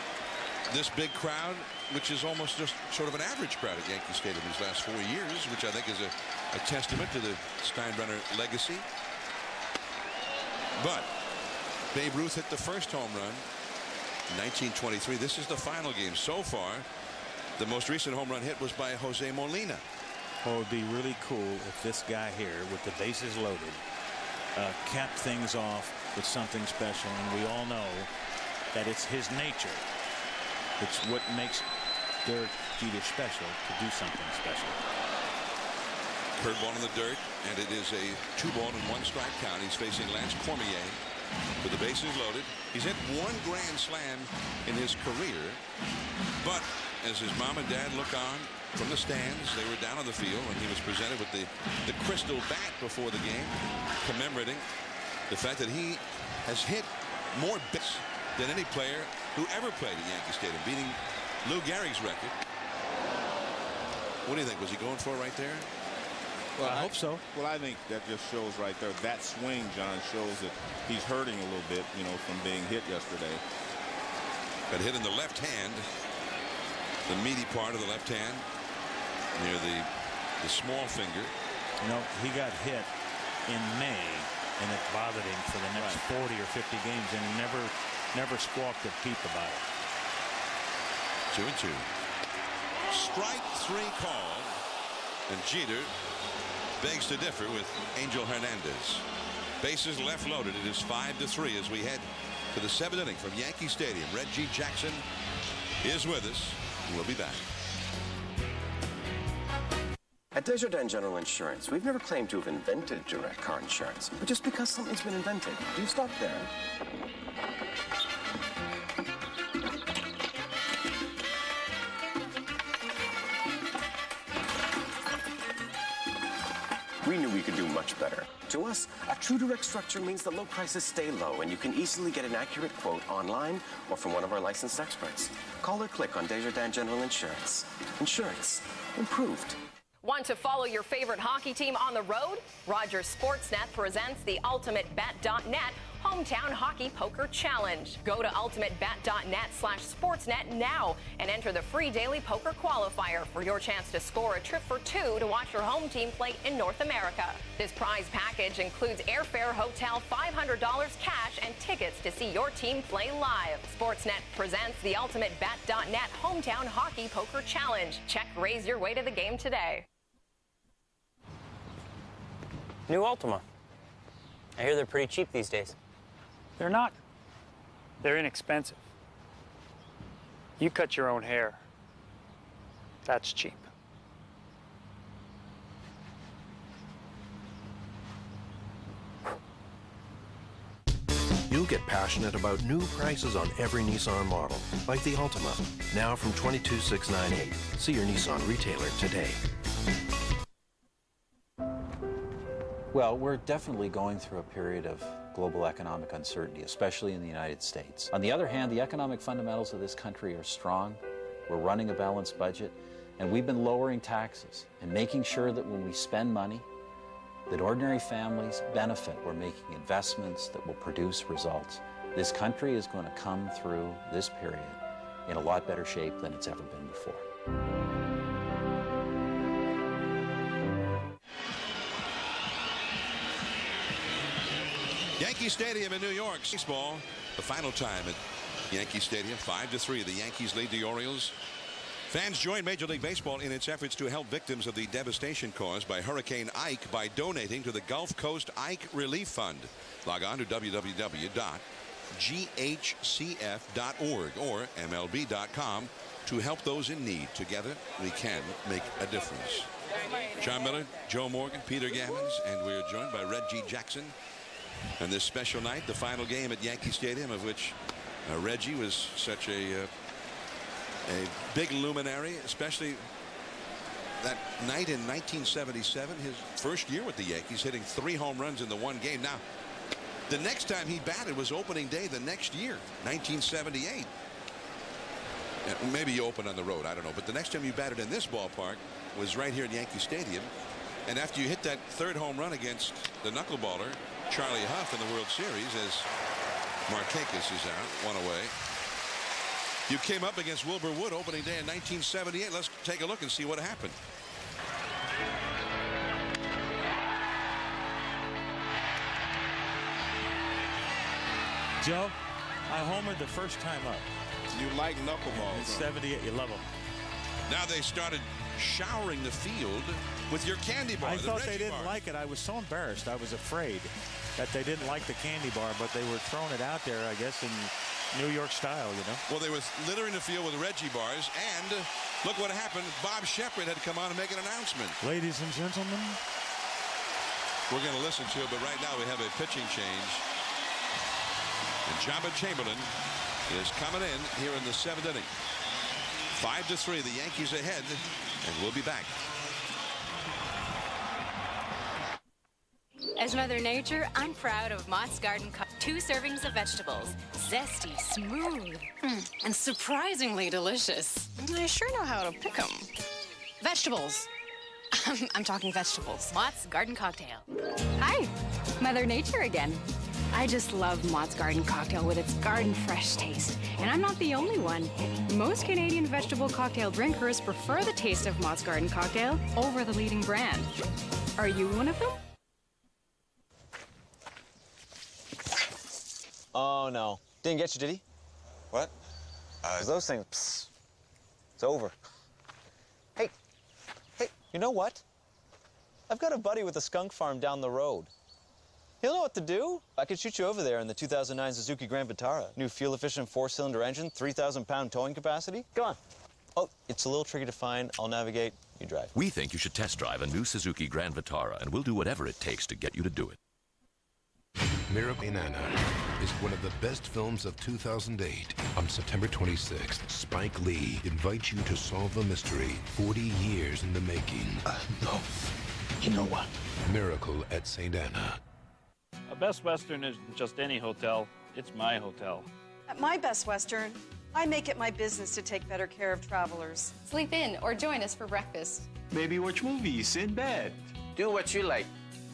this big crowd, which is almost just sort of an average crowd at Yankee Stadium these last 4 years, which I think is a testament to the Steinbrenner legacy. But Babe Ruth hit the first home run in 1923. This is the final game. So far, the most recent home run hit was by Jose Molina. Well, it would be really cool if this guy here, with the bases loaded, capped things off with something special. And we all know that it's his nature. It's what makes Derek Jeter special to do something special. Curveball in the dirt, and it is a 2-ball and 1-strike count. He's facing Lance Cormier with the bases loaded. He's hit 1 grand slam in his career, but as his mom and dad look on from the stands, they were down on the field when he was presented with the crystal bat before the game, commemorating the fact that he has hit more bits than any player who ever played at Yankee Stadium, beating Lou Gehrig's record. What do you think? Was he going for it right there? Well, I hope so. Well, I think that just shows right there. That swing, John, shows that he's hurting a little bit, from being hit yesterday. Got hit in the left hand, the meaty part of the left hand, near the small finger. He got hit in May, and it bothered him for the next 40 or 50 games, and he never squawked a peep about it. 2-2. Strike 3 called, and Jeter begs to differ with Angel Hernandez. Bases left loaded. It is 5-3 as we head to the 7th inning from Yankee Stadium. Reggie Jackson is with us. We'll be back. At Desjardins General Insurance, we've never claimed to have invented direct car insurance. But just because something's been invented, do you stop there? We knew we could do much better. To us, a true direct structure means that low prices stay low, and you can easily get an accurate quote online or from one of our licensed experts. Call or click on Desjardins General Insurance. Insurance. Improved. Want to follow your favorite hockey team on the road? Rogers Sportsnet presents the ultimate bet.net Hometown Hockey Poker Challenge. Go to ultimatebet.net/sportsnet now and enter the free daily poker qualifier for your chance to score a trip for two to watch your home team play in North America. This prize package includes airfare, hotel, $500 cash, and tickets to see your team play live. Sportsnet presents the ultimatebet.net Hometown Hockey Poker Challenge. Check Raise Your Way to the game today. New Ultima. I hear they're pretty cheap these days. They're not. They're inexpensive. You cut your own hair. That's cheap. You'll get passionate about new prices on every Nissan model, like the Altima, now from $22,698. See your Nissan retailer today. Well, we're definitely going through a period of global economic uncertainty, especially in the United States. On the other hand, the economic fundamentals of this country are strong. We're running a balanced budget, and we've been lowering taxes and making sure that when we spend money, that ordinary families benefit. We're making investments that will produce results. This country is going to come through this period in a lot better shape than it's ever been before. Yankee Stadium in New York. Baseball, the final time at Yankee Stadium, 5-3. The Yankees lead the Orioles. Fans join Major League Baseball in its efforts to help victims of the devastation caused by Hurricane Ike by donating to the Gulf Coast Ike Relief Fund. Log on to www.ghcf.org or MLB.com to help those in need. Together, we can make a difference. John Miller, Joe Morgan, Peter Gammons, and we're joined by Reggie Jackson. And this special night, the final game at Yankee Stadium, of which Reggie was such a big luminary, especially that night in 1977, his first year with the Yankees, hitting 3 home runs in the one game. Now, the next time he batted was opening day the next year, 1978. Maybe you opened on the road, I don't know. But the next time you batted in this ballpark was right here at Yankee Stadium. And after you hit that 3rd home run against the knuckleballer, Charlie Huff, in the World Series, as Markakis is out, 1 away. You came up against Wilbur Wood opening day in 1978. Let's take a look and see what happened. Joe, I homered the first time up. You like knuckleballs. In 78, you love them. Now they started showering the field with your candy bar. I thought they didn't like it. I was so embarrassed. I was afraid that they didn't like the candy bar, but they were throwing it out there, I guess, in New York style, you know. Well, they were littering the field with Reggie bars, and look what happened. Bob Shepard had to come on and make an announcement. Ladies and gentlemen. We're going to listen to it, but right now we have a pitching change. And Jabba Chamberlain is coming in here in the 7th inning. 5-3, the Yankees ahead, and we'll be back. As Mother Nature, I'm proud of Mott's Garden 2 servings of vegetables. Zesty, smooth, and surprisingly delicious. I sure know how to pick them. Vegetables. I'm talking vegetables. Mott's Garden Cocktail. Hi, Mother Nature again. I just love Mott's Garden Cocktail with its garden fresh taste. And I'm not the only one. Most Canadian vegetable cocktail drinkers prefer the taste of Mott's Garden Cocktail over the leading brand. Are you one of them? Oh, no. Didn't get you, did he? What? 'Cause those things, psst, it's over. Hey, you know what? I've got a buddy with a skunk farm down the road. He'll know what to do. I could shoot you over there in the 2009 Suzuki Grand Vitara. New fuel-efficient 4-cylinder engine, 3,000-pound towing capacity. Come on. Oh, it's a little tricky to find. I'll navigate. You drive. We think you should test drive a new Suzuki Grand Vitara, and we'll do whatever it takes to get you to do it. Miracle in Anna is one of the best films of 2008. On September 26th, Spike Lee invites you to solve a mystery 40 years in the making. No. You know what? Miracle at St. Anna. A Best Western isn't just any hotel. It's my hotel. At my Best Western, I make it my business to take better care of travelers. Sleep in or join us for breakfast. Maybe watch movies in bed. Do what you like.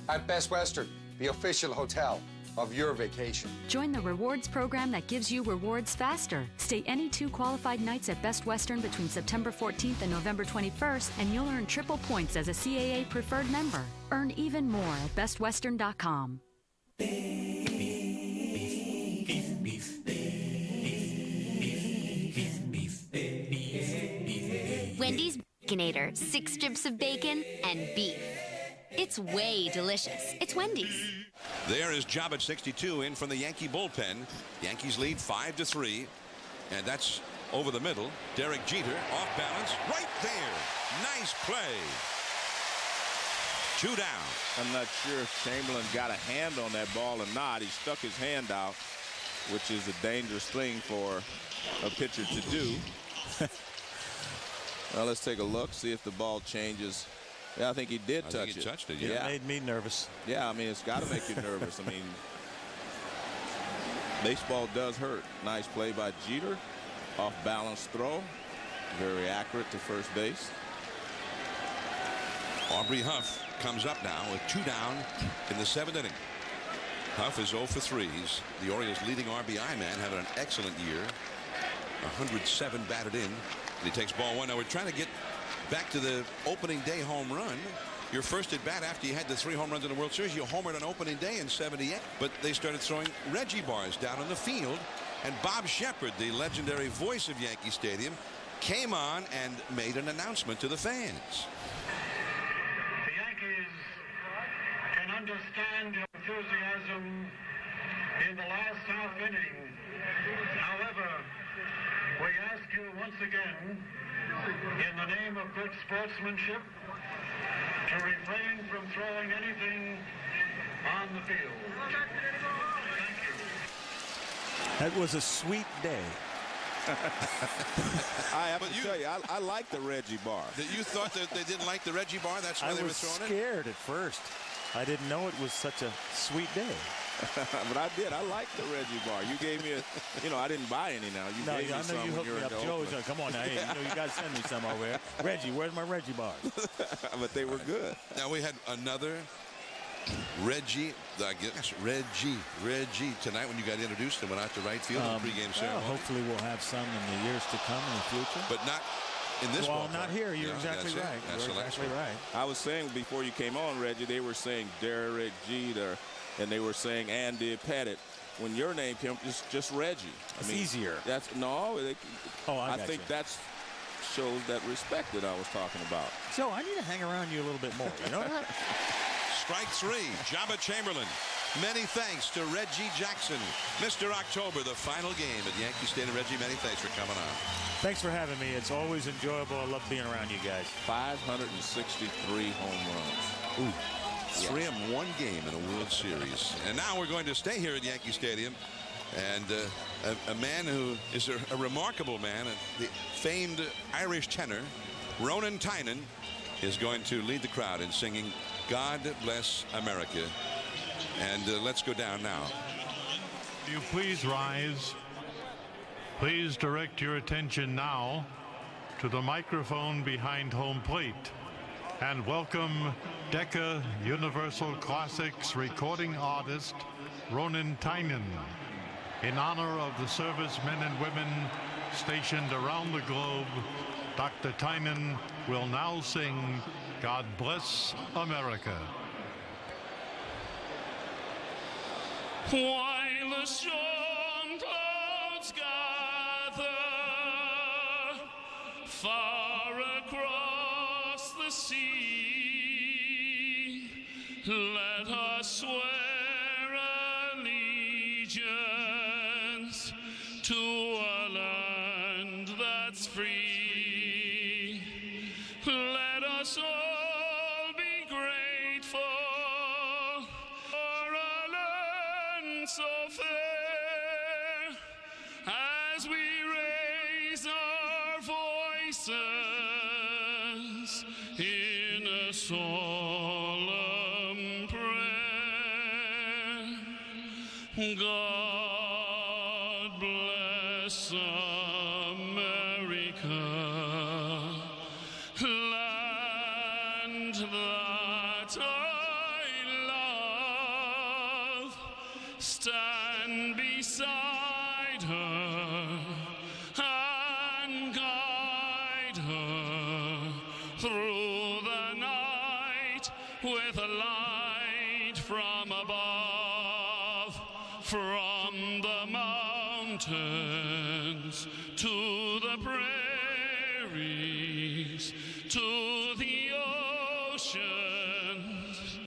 At Best Western, the official hotel. of your vacation. Join the rewards program that gives you rewards faster. Stay any 2 qualified nights at Best Western between September 14th and November 21st, and you'll earn triple points as a CAA preferred member. Earn even more at bestwestern.com. Wendy's Baconator, 6 strips of bacon and beef. It's way delicious. It's Wendy's. There is Job at 62 in from the Yankee bullpen. Yankees lead 5-3, and that's over the middle. Derek Jeter off balance right there. Nice play. 2 down. I'm not sure if Chamberlain got a hand on that ball or not. He stuck his hand out, which is a dangerous thing for a pitcher to do. Well, let's take a look, see if the ball changes. Yeah, I think he did touch it. Touched it, yeah. It made me nervous. Yeah, I mean, it's got to make you nervous. I mean, baseball does hurt. Nice play by Jeter. Off balance throw. Very accurate to first base. Aubrey Huff comes up now with 2 down in the 7th inning. Huff is 0 for 3. He's the Orioles' leading RBI man, having an excellent year. 107 batted in. And he takes ball 1. Now we're trying to get back to the opening day home run. Your first at bat after you had the 3 home runs in the World Series, you homered on opening day in '78. But they started throwing Reggie bars down on the field. And Bob Shepard, the legendary voice of Yankee Stadium, came on and made an announcement to the fans. The Yankees can understand your enthusiasm in the last half inning. However, we ask you once again, in the name of good sportsmanship, to refrain from throwing anything on the field. Thank you. That was a sweet day. I have to tell you, I like the Reggie bar. You thought that they didn't like the Reggie bar? That's why they were throwing it? I was scared at first. I didn't know it was such a sweet day. But I did. I liked the Reggie bar. You gave me I didn't buy any now. You gave me some. You hooked me up. Joe was like, come on now. Hey, you got to send me some over here. Reggie, where's my Reggie bars? But they were good. Now we had another Reggie, I guess, Reggie tonight when you got introduced and went out to right field in the pregame ceremony. Hopefully we'll have some in the years to come in the future. But not in this ballpark. Not here. You're exactly right. That's exactly right. I was saying before you came on, Reggie, they were saying Derek Jeter, and they were saying Andy Pettit. When your name came, it's just Reggie. It's easier. I think that shows that respect that I was talking about. Joe, I need to hang around you a little bit more. You know that? Strike 3, Jabba Chamberlain. Many thanks to Reggie Jackson. Mr. October, the final game at Yankee Stadium. Reggie, many thanks for coming on. Thanks for having me. It's always enjoyable. I love being around you guys. 563 home runs. Ooh. 3 in 1 game in a World Series. And now we're going to stay here at Yankee Stadium. And a man who is a remarkable man, the famed Irish tenor, Ronan Tynan, is going to lead the crowd in singing God Bless America. And let's go down now. Will you please rise? Please direct your attention now to the microphone behind home plate and welcome Decca Universal Classics recording artist Ronan Tynan. In honor of the servicemen and women stationed around the globe, Dr. Tynan will now sing God Bless America. While the storm clouds gather far across the sea, let us swear allegiance to a land that's free. Let us all be grateful for a land so fair as we raise our voices in a solemn prayer. God bless America, land that I love, stand beside her and guide her through the night with a light from above, from the mountains to the prairies to the oceans.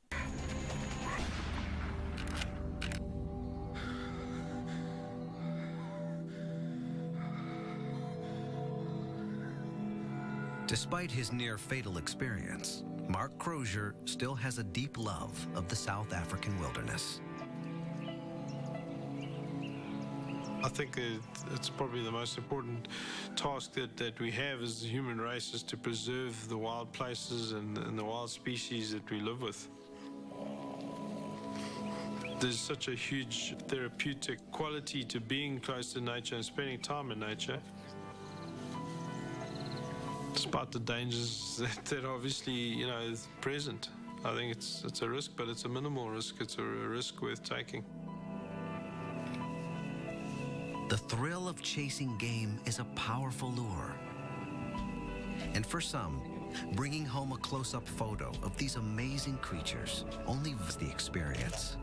Despite his near-fatal experience, Mark Crozier still has a deep love of the South African wilderness. I think it's probably the most important task that we have as the human race is to preserve the wild places and the wild species that we live with. There's such a huge therapeutic quality to being close to nature and spending time in nature. Despite the dangers that obviously, is present. I think it's a risk, but it's a minimal risk. It's a risk worth taking. The thrill of chasing game is a powerful lure. And for some, bringing home a close-up photo of these amazing creatures only was the experience.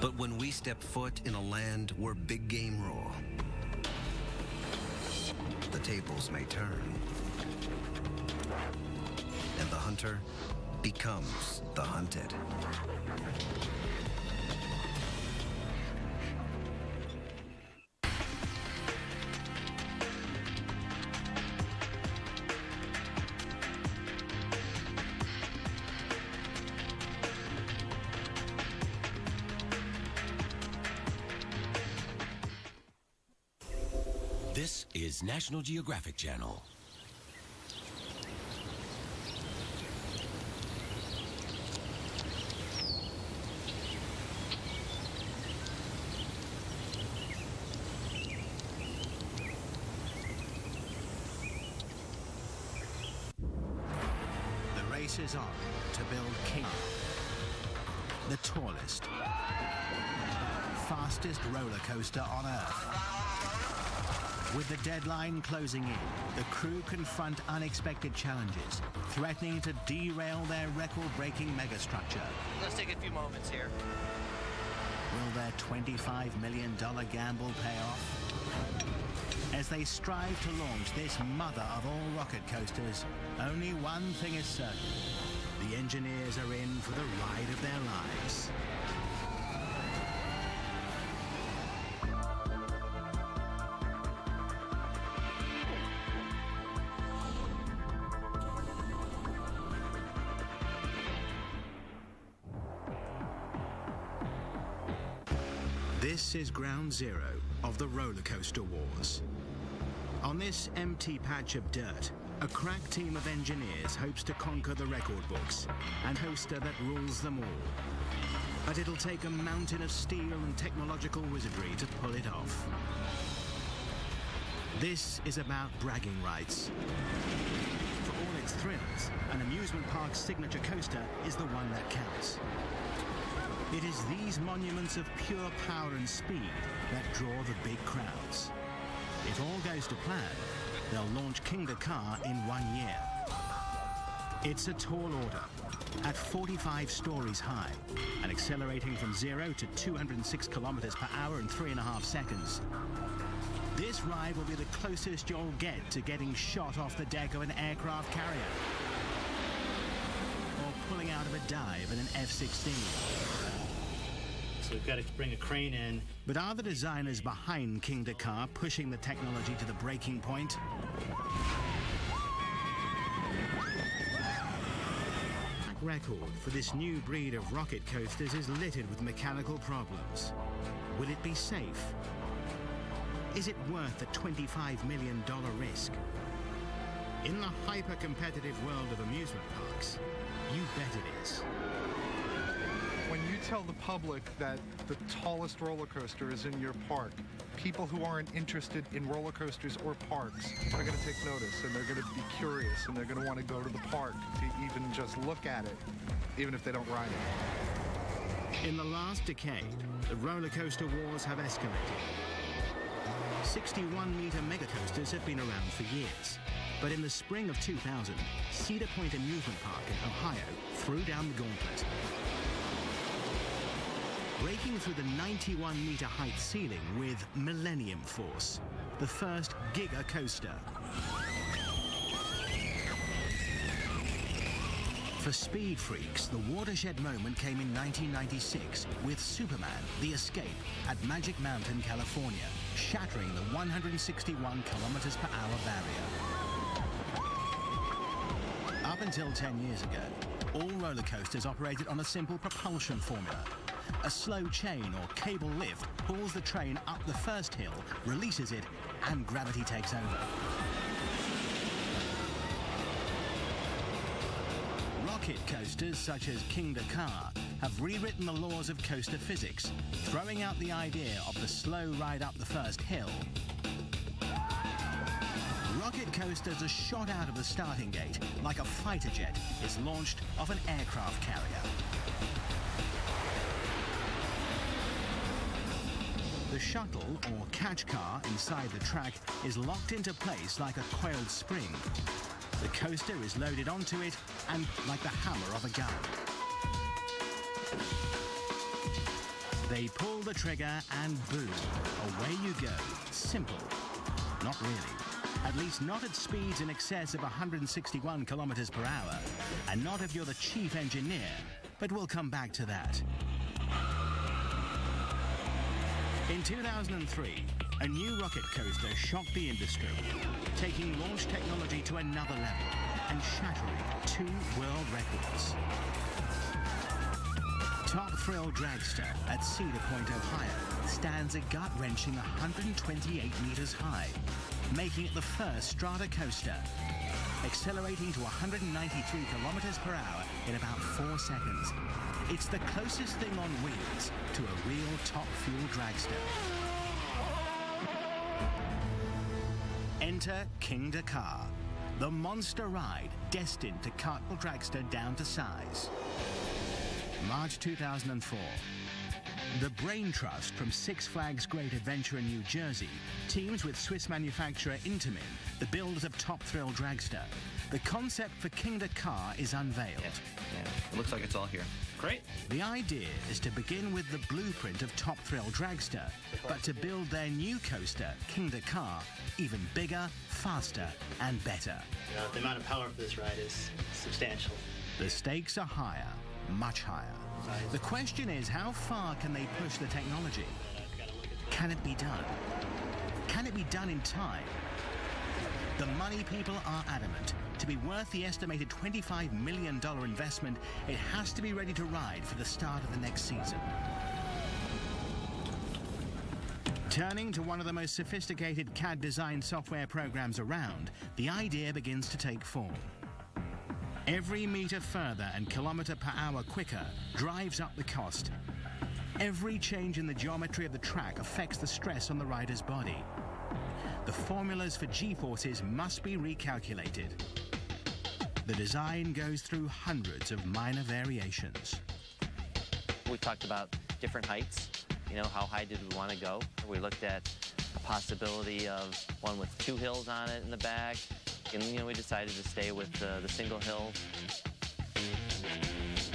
But when we step foot in a land where big game rule, the tables may turn. And the hunter becomes the hunted. This is National Geographic Channel. The race is on to build King, the tallest, fastest roller coaster on Earth. With the deadline closing in, the crew confront unexpected challenges, threatening to derail their record-breaking megastructure. Let's take a few moments here. Will their $25 million gamble pay off? As they strive to launch this mother of all rocket coasters, only one thing is certain. The engineers are in for the ride of their lives. This is ground zero of the roller coaster wars. On this empty patch of dirt, a crack team of engineers hopes to conquer the record books and coaster that rules them all. But it'll take a mountain of steel and technological wizardry to pull it off. This is about bragging rights. For all its thrills, an amusement park's signature coaster is the one that counts. It is these monuments of pure power and speed that draw the big crowds. If all goes to plan, they'll launch King the Car in 1 year. It's a tall order, at 45 stories high, and accelerating from 0 to 206 kilometers per hour in 3.5 seconds. This ride will be the closest you'll get to getting shot off the deck of an aircraft carrier, or pulling out of a dive in an F-16. So we've got to bring a crane in. But are the designers behind King Dakar pushing the technology to the breaking point? Track record for this new breed of rocket coasters is littered with mechanical problems. Will it be safe? Is it worth the $25 million risk? In the hyper-competitive world of amusement parks, you bet it is. When you tell the public that the tallest roller coaster is in your park, people who aren't interested in roller coasters or parks are going to take notice, and they're going to be curious, and they're going to want to go to the park to even just look at it, even if they don't ride it. In the last decade, the roller coaster wars have escalated. 61-meter megacoasters have been around for years. But in the spring of 2000, Cedar Point Amusement Park in Ohio threw down the gauntlet. Breaking through the 91-meter height ceiling with Millennium Force, the first giga coaster. For speed freaks, the watershed moment came in 1996 with Superman, The Escape at Magic Mountain, California, shattering the 161 kilometers per hour barrier. Up until 10 years ago, all roller coasters operated on a simple propulsion formula. A slow chain or cable lift pulls the train up the first hill, releases it, and gravity takes over. Rocket coasters such as King Dakar have rewritten the laws of coaster physics, throwing out the idea of the slow ride up the first hill. Rocket coasters are shot out of the starting gate like a fighter jet is launched off an aircraft carrier. The shuttle, or catch car, inside the track is locked into place like a coiled spring. The coaster is loaded onto it, and like the hammer of a gun. They pull the trigger, and boom, away you go. Simple. Not really. At least not at speeds in excess of 161 kilometers per hour, and not if you're the chief engineer, but we'll come back to that. In 2003, a new rocket coaster shocked the industry, taking launch technology to another level and shattering 2 world records. Top Thrill Dragster at Cedar Point, Ohio, stands a gut-wrenching 128 meters high, making it the first strata coaster, accelerating to 193 kilometers per hour in about 4 seconds. It's the closest thing on wheels to a real top fuel dragster. Enter King Dakar, the monster ride destined to cut the dragster down to size. March 2004. The Brain Trust from Six Flags Great Adventure in New Jersey teams with Swiss manufacturer Intamin, the builders of Top Thrill Dragster. The concept for King Dakar is unveiled. Yeah, it looks like it's all here. Great. The idea is to begin with the blueprint of Top Thrill Dragster, but to build their new coaster, King Dakar, even bigger, faster, and better. The amount of power for this ride is substantial. The stakes are higher, much higher. The question is, how far can they push the technology? Can it be done? Can it be done in time? The money people are adamant. To be worth the estimated $25 million investment, it has to be ready to ride for the start of the next season. Turning to one of the most sophisticated CAD design software programs around, the idea begins to take form. Every meter further and kilometer per hour quicker drives up the cost. Every change in the geometry of the track affects the stress on the rider's body. The formulas for G-forces must be recalculated. The design goes through hundreds of minor variations. We talked about different heights. You know, how high did we want to go? We looked at the possibility of one with 2 hills on it in the back. And, you know, we decided to stay with the single hill.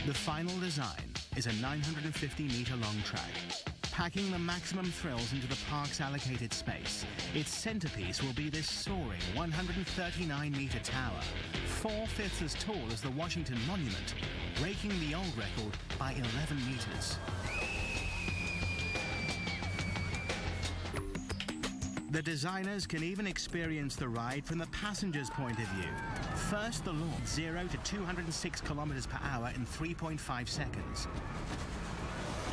The final design is a 950-meter long track, packing the maximum thrills into the park's allocated space. Its centerpiece will be this soaring 139-meter tower, 4/5 as tall as the Washington Monument, breaking the old record by 11 meters. The designers can even experience the ride from the passenger's point of view. First, the launch, 0 to 206 kilometers per hour in 3.5 seconds.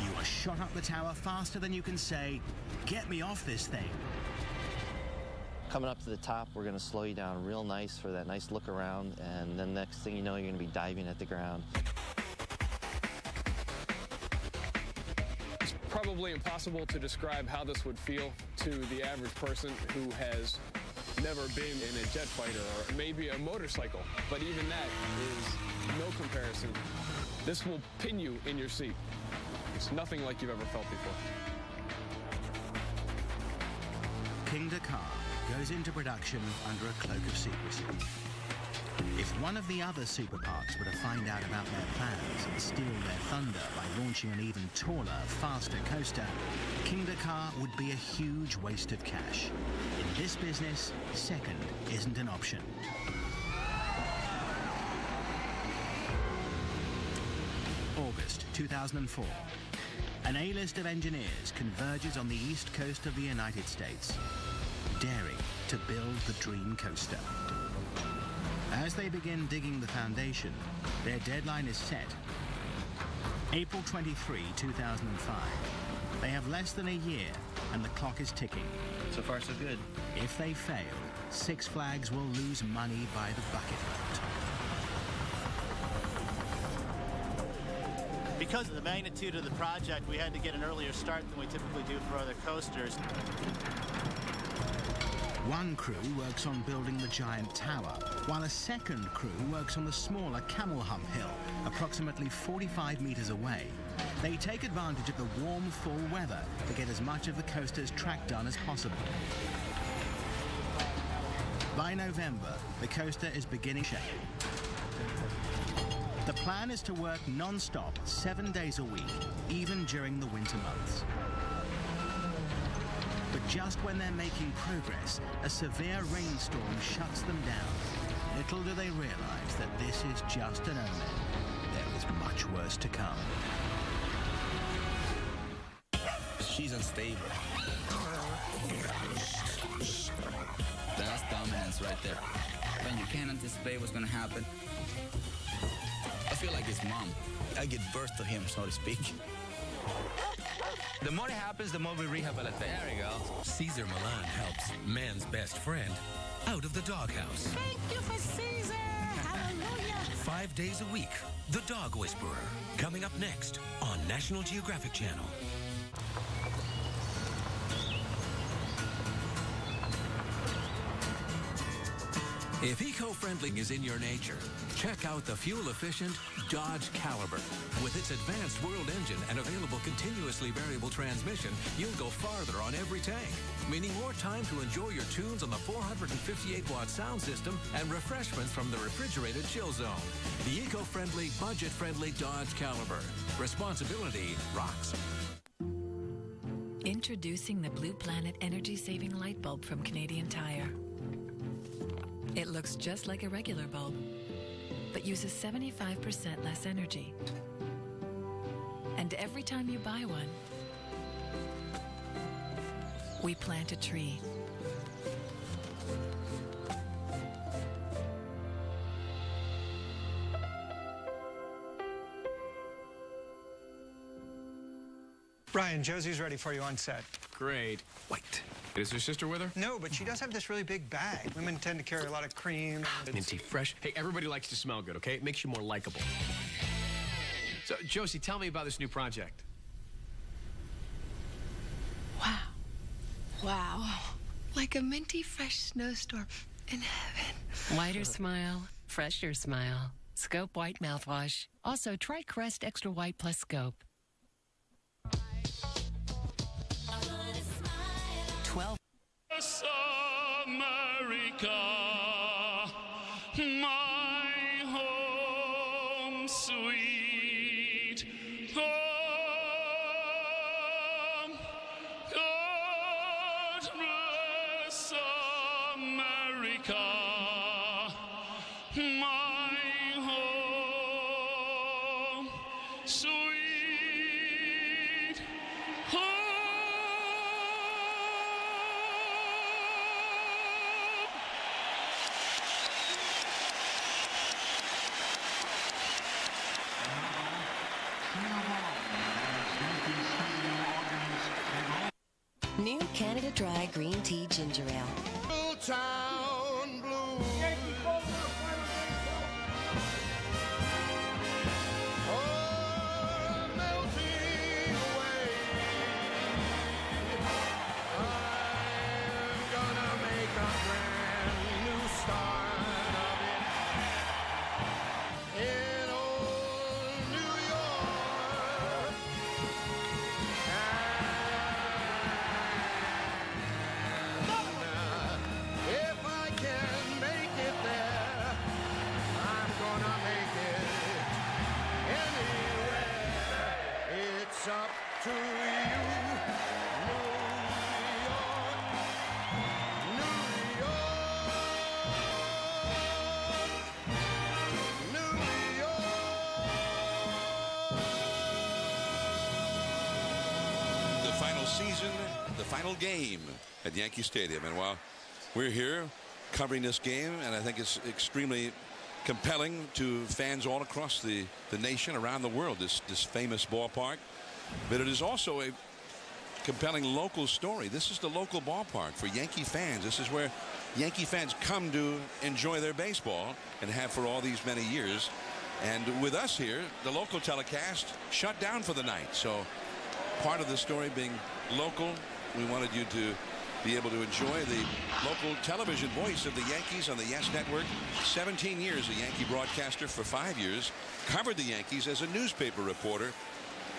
You are shot up the tower faster than you can say, "Get me off this thing." Coming up to the top, we're going to slow you down real nice for that nice look around, and then next thing you know, you're going to be diving at the ground. It's probably impossible to describe how this would feel to the average person who has never been in a jet fighter or maybe a motorcycle, but even that is no comparison. This will pin you in your seat. Yankees. Nothing like you've ever felt before. King Dakar goes into production under a cloak of secrecy. If one of the other super parks were to find out about their plans and steal their thunder by launching an even taller, faster coaster, King Dakar would be a huge waste of cash. In this business, second isn't an option. August 2004. An A-list of engineers converges on the east coast of the United States, daring to build the dream coaster. As they begin digging the foundation, their deadline is set. April 23, 2005. They have less than a year, and the clock is ticking. So far, so good. If they fail, Six Flags will lose money by the bucket load. Because of the magnitude of the project, we had to get an earlier start than we typically do for other coasters. One crew works on building the giant tower, while a second crew works on the smaller Camel Hump Hill, approximately 45 meters away. They take advantage of the warm fall weather to get as much of the coaster's track done as possible. By November, the coaster is beginning shape. The plan is to work non-stop 7 days a week, even during the winter months. But just when they're making progress, a severe rainstorm shuts them down. Little do they realize that this is just an omen. There is much worse to come. She's unstable. That's dominance right there. When you can't anticipate what's going to happen. I feel like his mom. I give birth to him, so to speak. The more it happens, the more we rehabilitate. There we go. Caesar Milan helps man's best friend out of the doghouse. Thank you for Caesar. Hallelujah. 5 days a week, The Dog Whisperer. Coming up next on National Geographic Channel. If eco-friendly is in your nature, check out the fuel-efficient Dodge Caliber. With its advanced world engine and available continuously variable transmission, you'll go farther on every tank, meaning more time to enjoy your tunes on the 458-watt sound system and refreshments from the refrigerated chill zone. The eco-friendly, budget-friendly Dodge Caliber. Responsibility rocks. Introducing the Blue Planet energy-saving light bulb from Canadian Tire. It looks just like a regular bulb, but uses 75% less energy. And every time you buy one, we plant a tree. Ryan, Josie's ready for you on set. Great. Wait. Is her sister with her? No, but she does have this really big bag. Women tend to carry a lot of cream. Minty fresh. Hey, everybody likes to smell good, okay? It makes you more likable. So, Josie, tell me about this new project. Wow. Wow. Like a minty fresh snowstorm in heaven. Whiter smile, fresher smile. Scope White mouthwash. Also, try Crest Extra White Plus Scope. 12. America, my home sweet home. God bless America, my home sweet home. New Canada Dry Green Tea Ginger Ale. Town Blue. season, the final game at Yankee Stadium. And while we're here covering this game, and I think it's extremely compelling to fans all across the nation, around the world, this famous ballpark, but it is also a compelling local story. This is the local ballpark for Yankee fans. This is where Yankee fans come to enjoy their baseball and have for all these many years. And with us here, the local telecast shut down for the night. So part of the story being local, we wanted you to be able to enjoy the local television voice of the Yankees on the Yes Network. 17 years a Yankee broadcaster, for 5 years covered the Yankees as a newspaper reporter.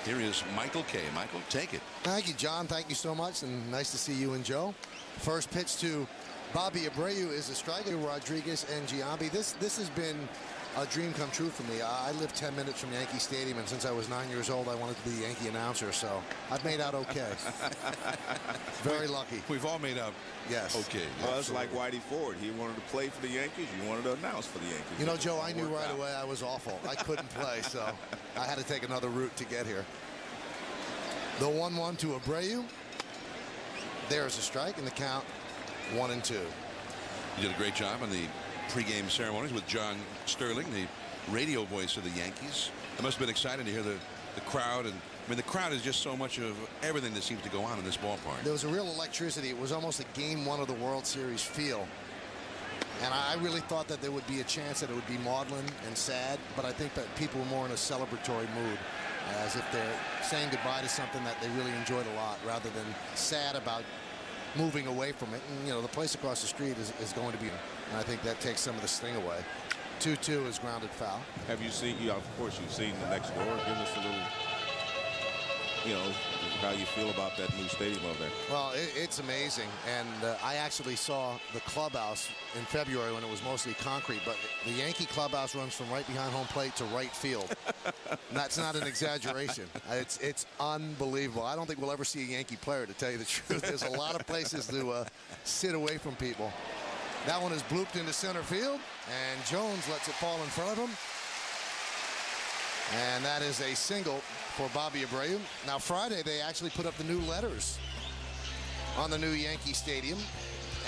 Here is Michael Kay. Michael, take it. Thank you, John. Thank you so much, and nice to see you and Joe. First pitch to Bobby Abreu is a strike. Rodriguez and Giambi. This has been a dream come true for me. I live 10 minutes from Yankee Stadium, and since I was 9 years old, I wanted to be a Yankee announcer, so I've made out okay. Very lucky. We've all made out okay. Well, it's like Whitey Ford. He wanted to play for the Yankees. You wanted to announce for the Yankees. You know, Joe, I knew right away I was awful. I couldn't play, so I had to take another route to get here. The 1-1 to Abreu. There's a strike, and the count 1-2. You did a great job on the pregame ceremonies with John Sterling, the radio voice of the Yankees. It must have been exciting to hear the crowd. And I mean, the crowd is just so much of everything that seems to go on in this ballpark. There was a real electricity. It was almost a game one of the World Series feel. And I really thought that there would be a chance that it would be maudlin and sad, but I think that people were more in a celebratory mood, as if they're saying goodbye to something that they really enjoyed a lot, rather than sad about moving away from it. And, you know, the place across the street is going to be, and I think that takes some of the sting away. 2-2 is grounded foul. Have you seen, of course, you've seen the next door. Give us a little, you know, how you feel about that new stadium over there. Well, it's amazing. And I actually saw the clubhouse in February when it was mostly concrete, but the Yankee clubhouse runs from right behind home plate to right field. That's not an exaggeration. It's unbelievable. I don't think we'll ever see a Yankee player, to tell you the truth. There's a lot of places to sit away from people. That one is blooped into center field, and Jones lets it fall in front of him. And that is a single for Bobby Abreu. Now, Friday, they actually put up the new letters on the new Yankee Stadium.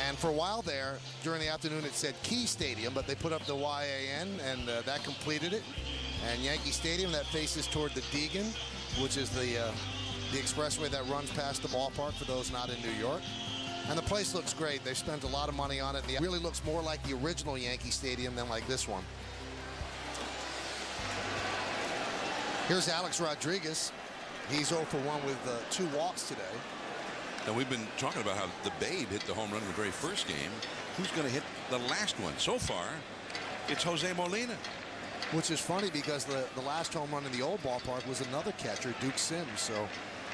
And for a while there, during the afternoon, it said Key Stadium, but they put up the YAN, and that completed it. And Yankee Stadium, that faces toward the Deegan, which is the expressway that runs past the ballpark for those not in New York. And the place looks great. They've spent a lot of money on it. It really looks more like the original Yankee Stadium than like this one. Here's Alex Rodriguez. He's 0 for 1 with 2 walks today. And we've been talking about how the Babe hit the home run in the very first game. Who's going to hit the last one? So far, it's Jose Molina. Which is funny because the last home run in the old ballpark was another catcher, Duke Sims. So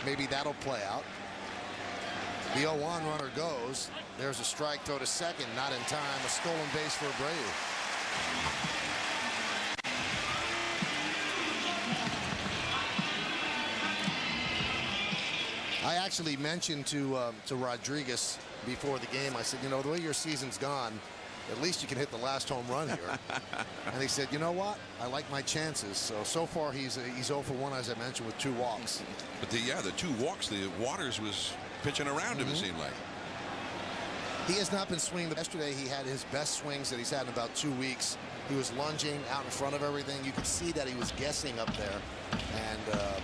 maybe that'll play out. The 0-1 runner goes. There's a strike, throw to second, not in time. A stolen base for Abreu. I actually mentioned to Rodriguez before the game, I said, you know, the way your season's gone, at least you can hit the last home run here. And he said, you know what? I like my chances. So far he's 0 for 1, as I mentioned, with 2 walks. But the 2 walks, the Waters was pitching around him, it seemed like. He has not been swinging. Yesterday he had his best swings that he's had in about 2 weeks. He was lunging out in front of everything. You could see that he was guessing up there. And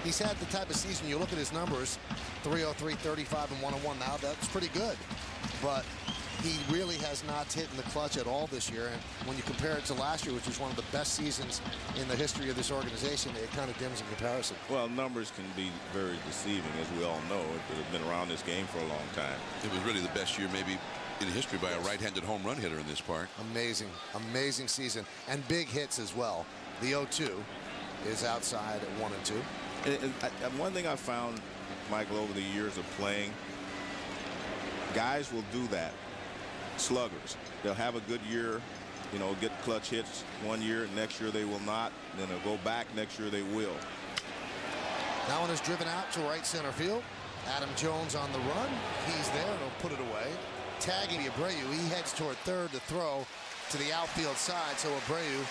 he's had the type of season, you look at his numbers, 303, 35, and 101. Now that's pretty good. But he really has not hit in the clutch at all this year. And when you compare it to last year, which was one of the best seasons in the history of this organization, it kind of dims in comparison. Well, numbers can be very deceiving, as we all know. It's been around this game for a long time. It was really the best year maybe in history by a right-handed home run hitter in this park. Amazing, amazing season. And big hits as well. The 0-2 is outside at 1 and 2. And one thing I found, Michael, over the years of playing, guys will do that. Sluggers. They'll have a good year, you know, get clutch hits one year, next year they will not. Then they'll go back, next year they will. That one is driven out to right center field. Adam Jones on the run. He's there and he'll put it away. Tagging Abreu. He heads toward third to throw to the outfield side, so Abreu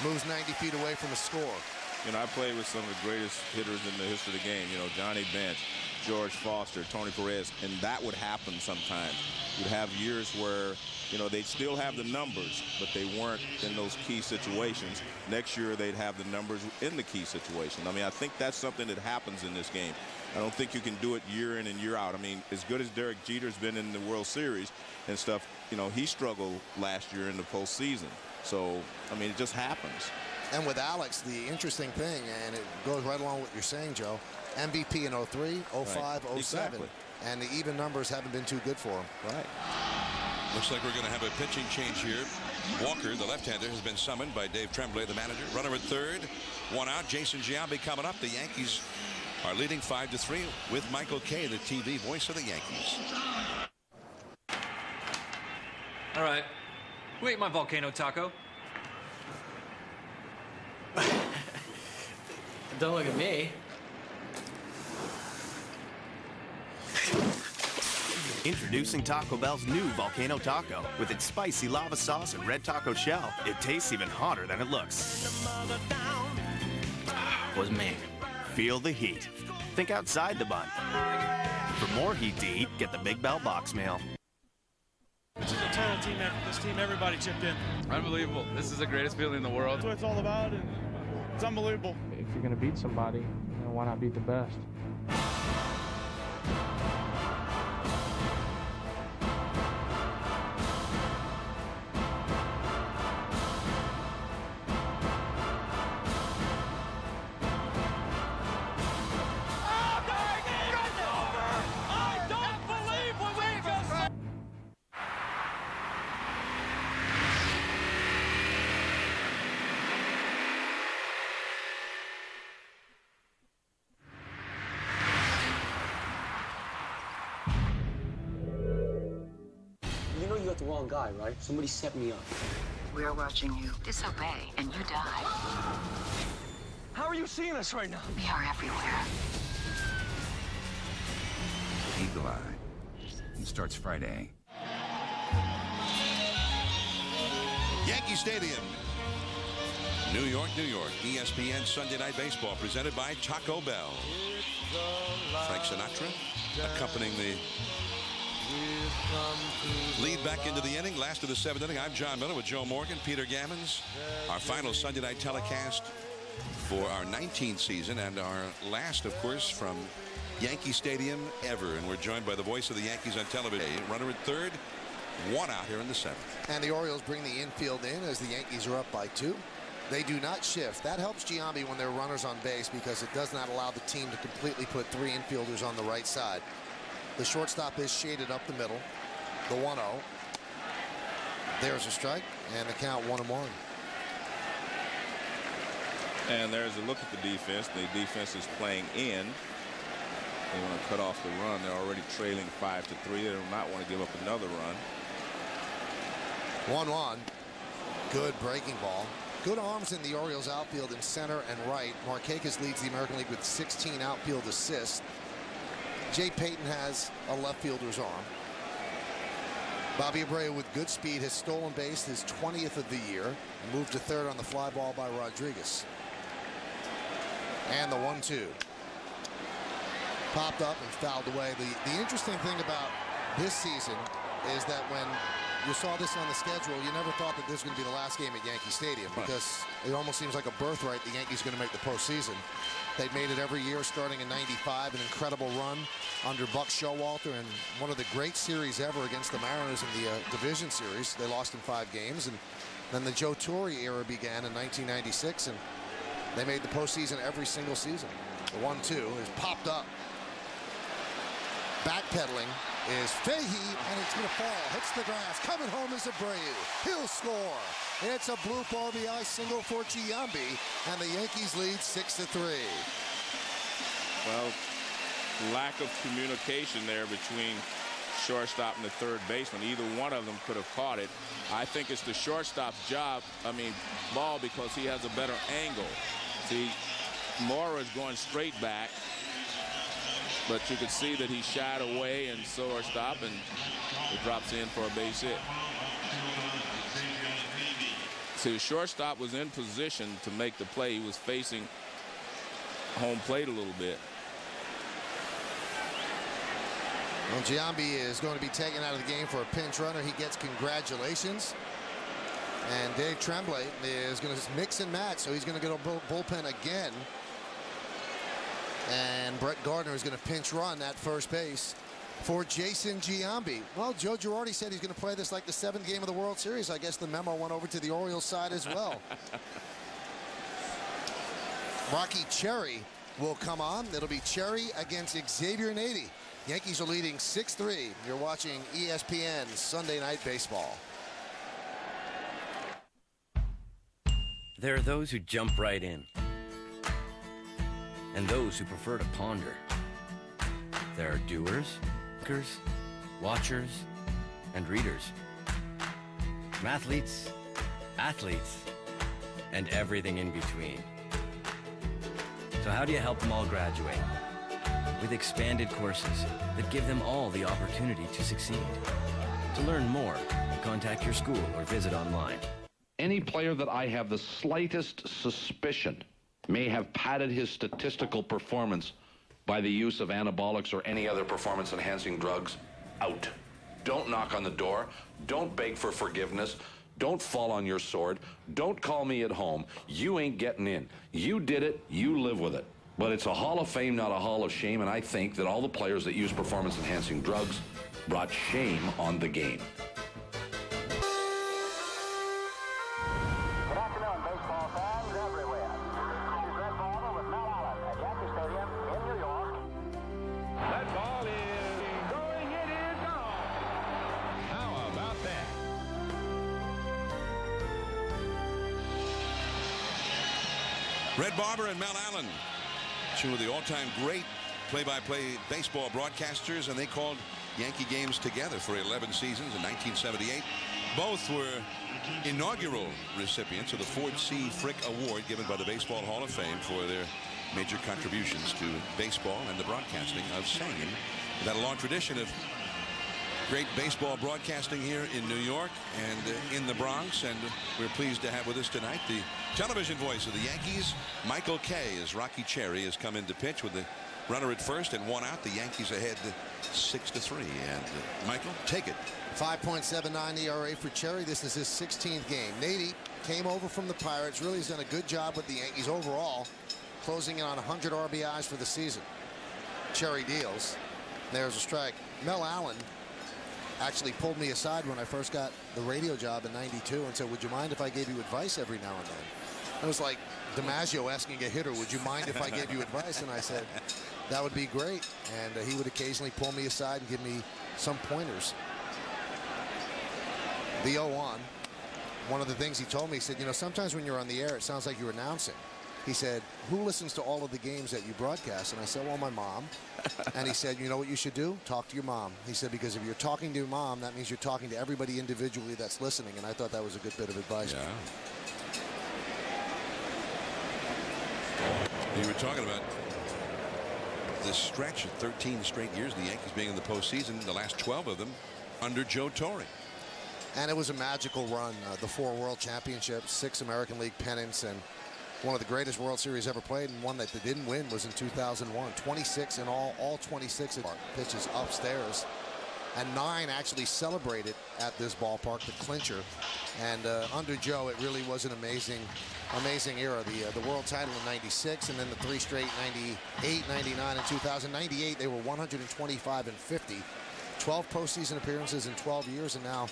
moves 90 feet away from the score. You know, I played with some of the greatest hitters in the history of the game. You know, Johnny Bench, George Foster, Tony Perez, and that would happen sometimes. You'd have years where, you know, they'd still have the numbers, but they weren't in those key situations. Next year, they'd have the numbers in the key situation. I mean, I think that's something that happens in this game. I don't think you can do it year in and year out. I mean, as good as Derek Jeter's been in the World Series and stuff, you know, he struggled last year in the postseason. So, I mean, it just happens. And with Alex, the interesting thing, and it goes right along with what you're saying, Joe, MVP in 03, 05, Right. 07. Exactly. And the even numbers haven't been too good for him. Right. Looks like we're going to have a pitching change here. Walker, the left-hander, has been summoned by Dave Tremblay, the manager. Runner at third. One out. Jason Giambi coming up. The Yankees are leading 5-3 with Michael Kay, the TV voice of the Yankees. All right. Who ate my volcano taco? Don't look at me. Introducing Taco Bell's new Volcano Taco. With its spicy lava sauce and red taco shell, it tastes even hotter than it looks. Was me. Feel the heat. Think outside the bun. For more heat to eat, get the Big Bell box meal. This is a total team effort. This team, everybody chipped in. Unbelievable. This is the greatest feeling in the world. That's what it's all about, and it's unbelievable. If you're going to beat somebody, you know, why not beat the best? You know you got the wrong guy, right? Somebody set me up. We're watching you disobey, and you die. How are you seeing us right now? We are everywhere. Eagle Eye. It starts Friday. Yankee Stadium, New York, New York. ESPN Sunday Night Baseball presented by Taco Bell. Frank Sinatra accompanying the lead back into the inning. Last of the seventh inning. I'm John Miller with Joe Morgan, Peter Gammons. Our final Sunday night telecast for our 19th season and our last, of course, from Yankee Stadium ever. And we're joined by the voice of the Yankees on television. Runner at third, one out here in the seventh. And the Orioles bring the infield in as the Yankees are up by 2. They do not shift. That helps Giambi when there are runners on base because it does not allow the team to completely put 3 infielders on the right side. The shortstop is shaded up the middle. The 1-0. There's a strike, and the count 1-1. And there's a look at the defense. The defense is playing in. They want to cut off the run. They're already trailing 5-3. They do not want to give up another run. 1-1. Good breaking ball. Good arms in the Orioles outfield in center and right. Markakis leads the American League with 16 outfield assists. Jay Payton has a left fielder's arm. Bobby Abreu with good speed has stolen base, his 20th of the year, and moved to third on the fly ball by Rodriguez. And the 1-2. Popped up and fouled away. The interesting thing about this season is that when you saw this on the schedule, you never thought that this was going to be the last game at Yankee Stadium because it almost seems like a birthright the Yankees are going to make the postseason. They've made it every year starting in '95, an incredible run under Buck Showalter and one of the great series ever against the Mariners in the division series. They lost in 5 games, and then the Joe Torre era began in 1996, and they made the postseason every single season. The 1-2 is popped up. Backpedaling is Fahey, and it's going to fall. Hits the grass. Coming home is Abreu. He'll score. It's a bloop RBI single for Giambi, and the Yankees lead 6-3. Well, lack of communication there between shortstop and the third baseman. Either one of them could have caught it. I think it's the shortstop's ball because he has a better angle. See, Mora is going straight back. But you could see that he shied away and shortstop, and it drops in for a base hit. So the shortstop was in position to make the play. He was facing home plate a little bit. Well, Giambi is going to be taken out of the game for a pinch runner. He gets congratulations. And Dave Tremblay is going to mix and match, so he's going to get a bullpen again. And Brett Gardner is going to pinch run at first base for Jason Giambi. Well, Joe Girardi said he's going to play this like the 7th game of the World Series. I guess the memo went over to the Orioles side as well. Rocky Cherry will come on. It'll be Cherry against Xavier Nady. Yankees are leading 6-3. You're watching ESPN Sunday Night Baseball. There are those who jump right in, and those who prefer to ponder. There are doers, thinkers, watchers, and readers. Mathletes, athletes, and everything in between. So how do you help them all graduate? With expanded courses that give them all the opportunity to succeed. To learn more, contact your school or visit online. Any player that I have the slightest suspicion may have padded his statistical performance by the use of anabolics or any other performance-enhancing drugs, out. Don't knock on the door. Don't beg for forgiveness. Don't fall on your sword. Don't call me at home. You ain't getting in. You did it. You live with it. But it's a Hall of Fame, not a Hall of Shame, and I think that all the players that use performance-enhancing drugs brought shame on the game. Good afternoon, baseball fans everywhere. This is Red Ball with Mel Allen at Yankee Stadium in New York. That ball is going. It is gone. How about that? Red Barber and Mel Allen, two of the all-time great play-by-play baseball broadcasters, and they called Yankee games together for 11 seasons in 1978. Both were inaugural recipients of the Ford C. Frick Award given by the Baseball Hall of Fame for their major contributions to baseball and the broadcasting of same. We've had a long tradition of great baseball broadcasting here in New York and in the Bronx, and we're pleased to have with us tonight the television voice of the Yankees, Michael Kay, as Rocky Cherry has come in to pitch with the runner at first and 1 out. The Yankees ahead 6-3. And Michael, take it. 5.79 ERA for Cherry. This is his 16th game. Nady came over from the Pirates. Really has done a good job with the Yankees overall, closing in on 100 RBIs for the season. Cherry deals. There's a strike. Mel Allen actually pulled me aside when I first got the radio job in '92 and said, would you mind if I gave you advice every now and then? It was like DiMaggio asking a hitter, would you mind if I gave you advice? And I said, that would be great. And he would occasionally pull me aside and give me some pointers. The 0-1, one of the things he told me, he said, you know, sometimes when you're on the air, it sounds like you're announcing. He said, who listens to all of the games that you broadcast? And I said, well, my mom. And he said, you know what you should do? Talk to your mom. He said, because if you're talking to your mom, that means you're talking to everybody individually that's listening. And I thought that was a good bit of advice. Yeah. You were talking about this stretch of 13 straight years, the Yankees being in the postseason, the last 12 of them under Joe Torre. And it was a magical run. The 4 World Championships, 6 American League pennants, and one of the greatest World Series ever played, and one that they didn't win was in 2001. 26 in all 26 pitches upstairs, and 9 actually celebrated at this ballpark, the clincher. And under Joe, it really was an amazing era. The world title in '96, and then the 3 straight '98, '99, and 2000. '98, they were 125 and 50, 12 postseason appearances in 12 years, and now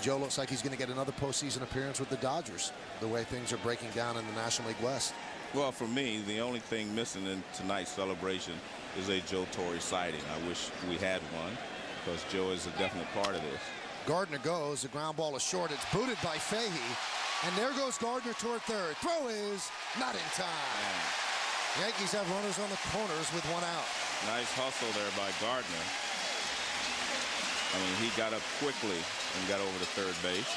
Joe looks like he's going to get another postseason appearance with the Dodgers, the way things are breaking down in the National League West. Well, for me, the only thing missing in tonight's celebration is a Joe Torre sighting. I wish we had one, because Joe is a definite part of this. Gardner goes. The ground ball is short. It's booted by Fahey. And there goes Gardner toward third. Throw is not in time. Yankees have runners on the corners with 1 out. Nice hustle there by Gardner. I mean, he got up quickly and got over to third base.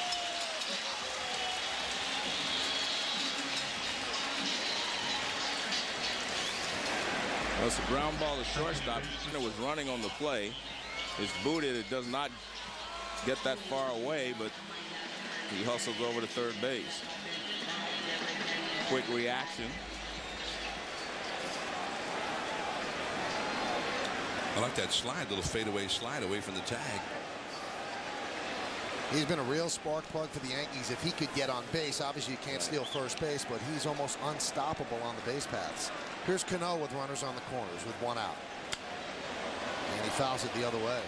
Well, it's a ground ball to shortstop. It was running on the play. It's booted. It does not get that far away, but he hustles over to third base. quick reaction. I like that slide, little fadeaway slide away from the tag. He's been a real spark plug for the Yankees. If he could get on base, obviously you can't steal first base, but he's almost unstoppable on the base paths. Here's Cano with runners on the corners with one out. And he fouls it the other way.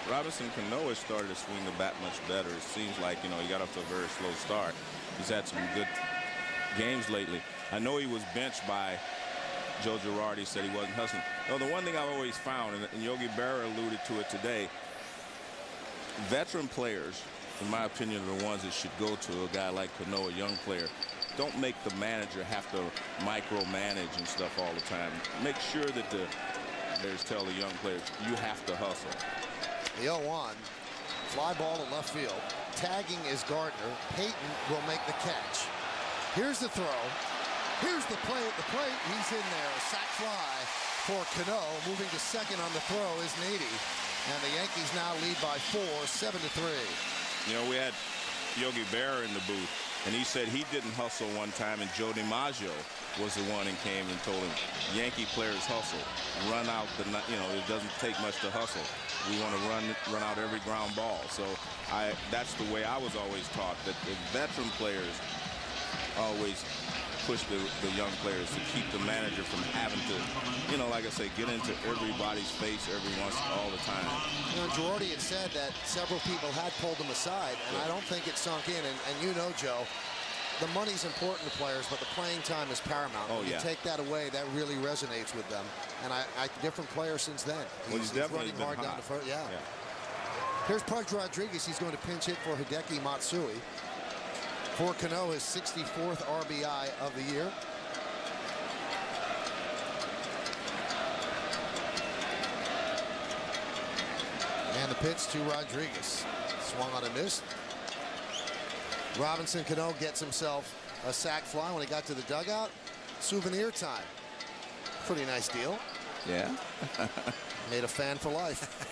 Robinson Cano has started to swing the bat much better. It seems like, you know, he got off to a very slow start. He's had some good games lately. I know he was benched by Joe Girardi, said he wasn't hustling. No, the one thing I've always found, and Yogi Berra alluded to it today, veteran players, in my opinion, are the ones that should go to a guy like Cano, a young player. Don't make the manager have to micromanage and stuff all the time. Make sure that the players tell the young players, you have to hustle. The 0-1, fly ball to left field. Tagging is Gardner. Payton will make the catch. Here's the throw. Here's the play at the plate. He's in there. A sac fly for Cano. Moving to second on the throw is Nady. And the Yankees now lead by 4, 7-3. You know, we had Yogi Berra in the booth, and he said he didn't hustle one time, and Joe DiMaggio was the one and came and told him, Yankee players hustle. Run out the, you know, it doesn't take much to hustle. We want to run out every ground ball. So that's the way I was always taught, that the veteran players always push the young players to keep the manager from having to, you know, like I say, get into everybody's face all the time. You know, Girardi had said that several people had pulled him aside, and I don't think it sunk in. And you know, Joe, the money's important to players, but the playing time is paramount. Oh, when you take that away, that really resonates with them. And different player since then. He's running hard down the front. Yeah. Here's Pudge Rodriguez. He's going to pinch hit for Hideki Matsui. For Cano, his 64th RBI of the year. And the pitch to Rodriguez. Swung on a miss. Robinson Cano gets himself a sac fly when he got to the dugout. Souvenir time. Pretty nice deal. Yeah. Made a fan for life.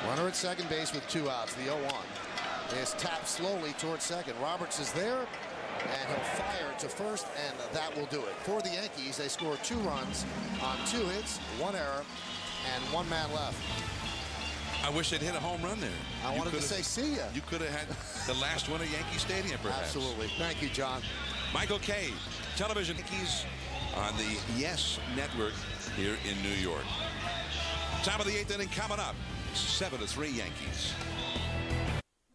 Runner at second base with 2 outs. The 0-1 is tapped slowly towards second. Roberts is there, and he'll fire to first, and that will do it. For the Yankees, they score 2 runs on 2 hits, 1 error, and 1 man left. I wish they'd hit a home run there. I wanted to say see ya. You could have had the last one at Yankee Stadium, perhaps. Absolutely. Thank you, John. Michael Kay, television Yankees on the Yes Network here in New York. Top of the 8th inning coming up. 7-3 Yankees.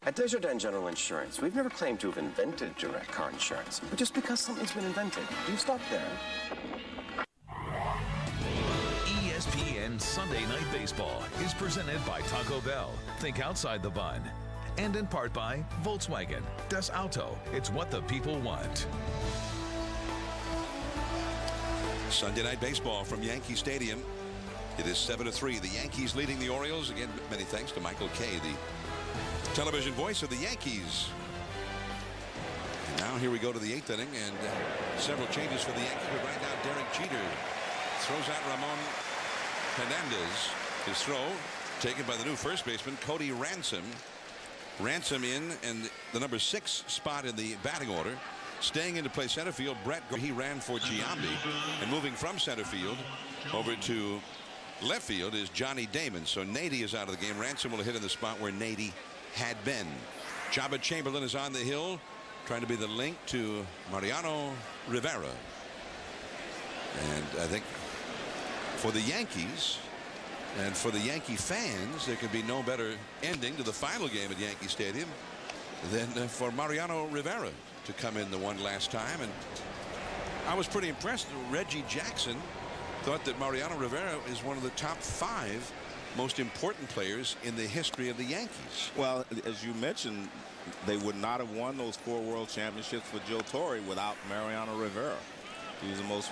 At Desjardins General Insurance, we've never claimed to have invented direct car insurance. But just because something's been invented, do you stop there? ESPN Sunday Night Baseball is presented by Taco Bell. Think outside the bun. And in part by Volkswagen. Das Auto. It's what the people want. Sunday Night Baseball from Yankee Stadium. It is 7-3. The Yankees leading the Orioles. Again, many thanks to Michael Kay, the television voice of the Yankees. And now here we go to the 8th inning, and several changes for the Yankees. Right now, Derek Jeter throws out Ramon Hernandez. His throw taken by the new first baseman, Cody Ransom. Ransom in, and the number 6 spot in the batting order. Staying in to play center field, Brett, he ran for Giambi. And moving from center field over to left field is Johnny Damon. So Nady is out of the game. Ransom will hit in the spot where Nady had been. Jabba Chamberlain is on the hill, trying to be the link to Mariano Rivera. And I think for the Yankees and for the Yankee fans, there could be no better ending to the final game at Yankee Stadium than for Mariano Rivera to come in the one last time. And I was pretty impressed. Reggie Jackson thought that Mariano Rivera is one of the top 5 most important players in the history of the Yankees. Well, as you mentioned, they would not have won those 4 world championships with Joe Torre without Mariano Rivera. He's the most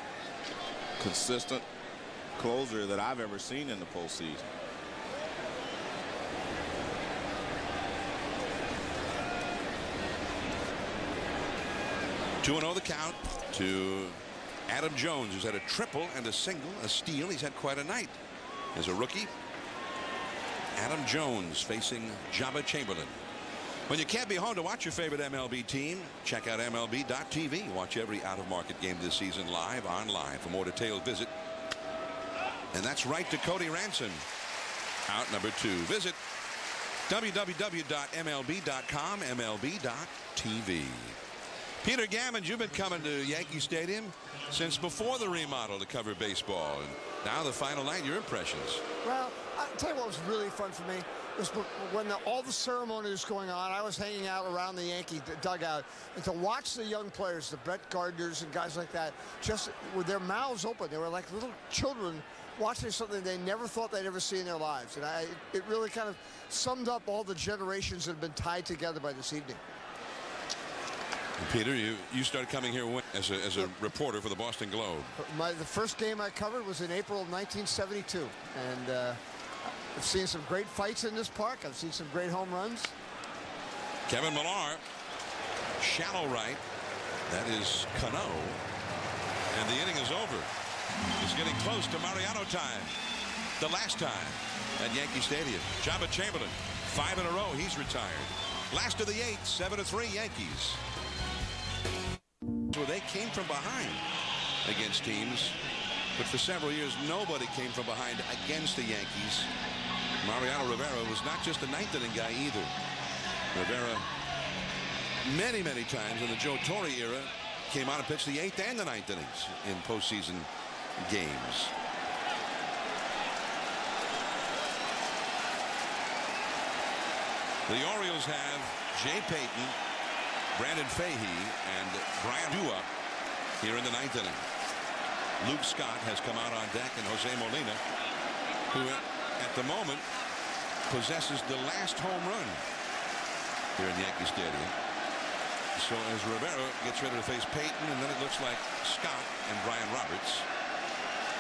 consistent closer that I've ever seen in the postseason. Two 2-0 the count to Adam Jones, who's had a triple and a single, a steal. He's had quite a night as a rookie. Adam Jones facing Jabba Chamberlain. When you can't be home to watch your favorite MLB team, check out MLB.tv. Watch every out-of-market game this season live online. For more details, visit. And that's right to Cody Ransom. Out number 2. Visit www.mlb.com, MLB.tv. Peter Gammons, you've been coming to Yankee Stadium since before the remodel to cover baseball. And now the final night, your impressions. Well, I'll tell you what was really fun for me was when all the ceremony was going on. I was hanging out around the Yankee dugout, and to watch the young players, the Brett Gardners and guys like that, just with their mouths open. They were like little children watching something they never thought they'd ever see in their lives. And it really kind of summed up all the generations that have been tied together by this evening. And Peter, you started coming here as a reporter for the Boston Globe. The first game I covered was in April of 1972, and I've seen some great fights in this park. I've seen some great home runs. Kevin Millar, shallow right. That is Cano. And the inning is over. It's getting close to Mariano time. The last time at Yankee Stadium. Jabba Chamberlain, 5 in a row. He's retired. Last of the 8, 7-3 Yankees. Well, they came from behind against teams, but for several years nobody came from behind against the Yankees. Mariano Rivera was not just a ninth inning guy either. Rivera many times in the Joe Torre era came out and pitched the 8th and the 9th innings in postseason games. The Orioles have Jay Payton, Brandon Fahey, and Brian Dua here in the 9th inning. Luke Scott has come out on deck, and Jose Molina, who at the moment possesses the last home run here in Yankee Stadium. So as Rivera gets ready to face Payton, and then it looks like Scott and Brian Roberts,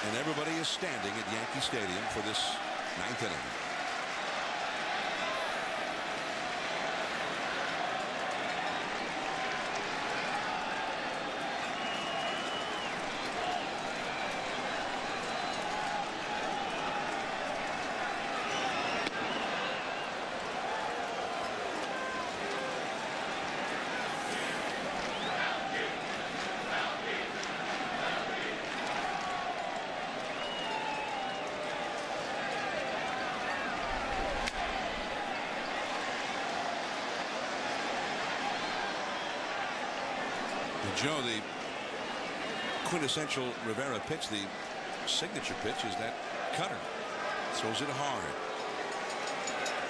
and everybody is standing at Yankee Stadium for this 9th inning. Joe, the quintessential Rivera pitch, the signature pitch, is that cutter. Throws it hard.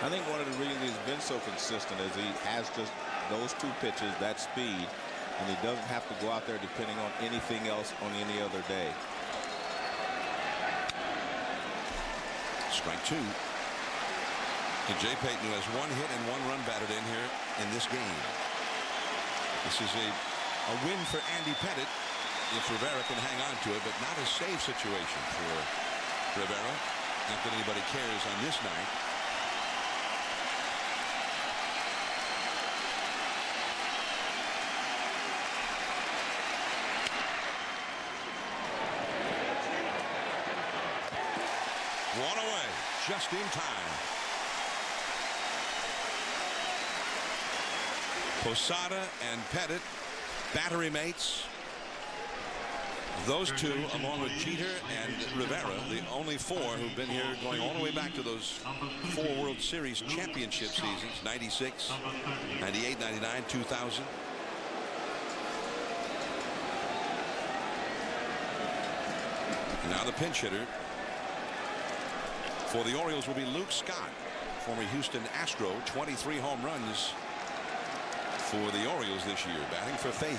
I think one of the reasons he's been so consistent is he has just those 2 pitches, that speed, and he doesn't have to go out there depending on anything else on any other day. Strike 2. And Jay Payton, who has 1 hit and 1 run batted in here in this game. This is a win for Andy Pettitte if Rivera can hang on to it, but not a safe situation for Rivera. Not that anybody cares on this night. One away, just in time. Posada and Pettitte, battery mates. Those 2, along with Jeter and Rivera, the only 4 who've been here going all the way back to those 4 World Series championship seasons, 96, 98, 99, 2000. And now the pinch hitter for the Orioles will be Luke Scott, former Houston Astro, 23 home runs for the Orioles this year, batting for Fahey.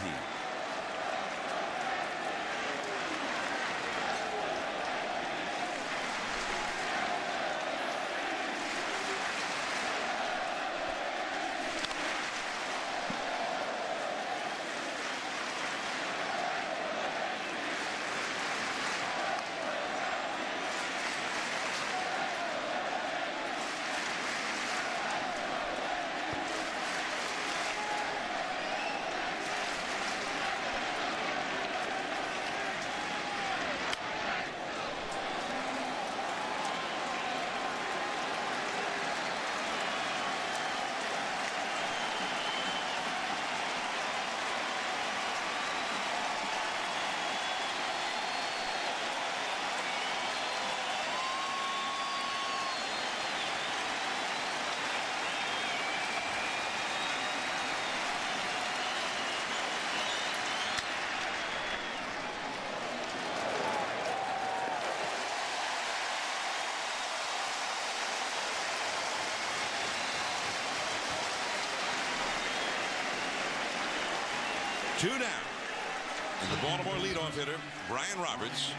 2 down. And the Baltimore leadoff hitter, Brian Roberts,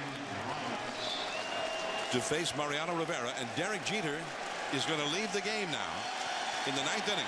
to face Mariano Rivera. And Derek Jeter is going to leave the game now in the 9th inning.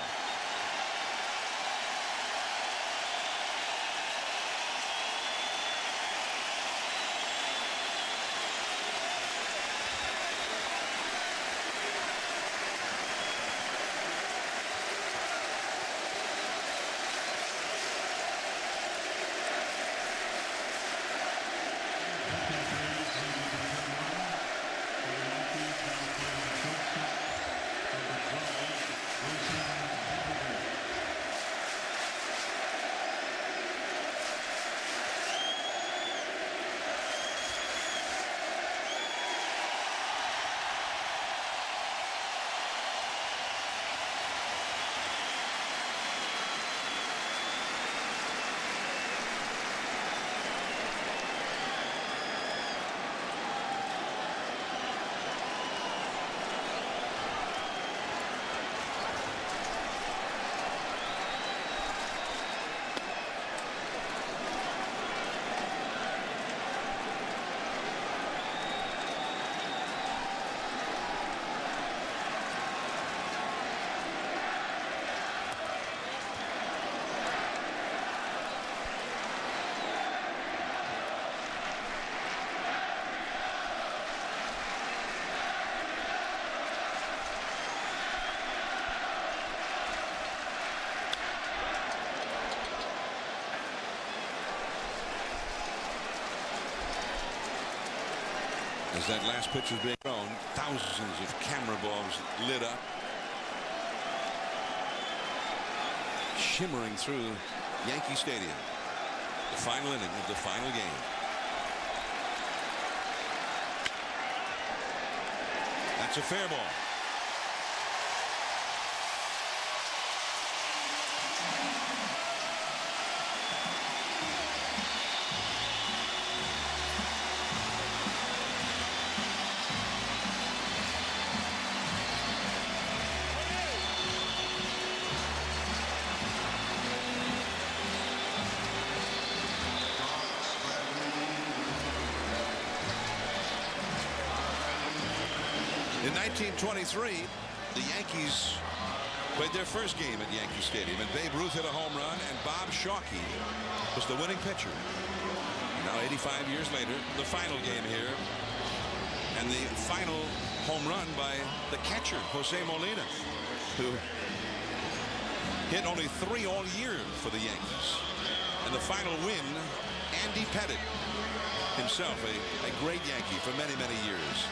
As that last pitch was being thrown, thousands of camera bulbs lit up, shimmering through Yankee Stadium. The final inning of the final game. That's a fair ball. In 1923, the Yankees played their first game at Yankee Stadium, and Babe Ruth hit a home run, and Bob Sharkey was the winning pitcher. Now, 85 years later, the final game here, and the final home run by the catcher, Jose Molina, who hit only 3 all year for the Yankees. And the final win, Andy Pettitte, himself a great Yankee for many, many years.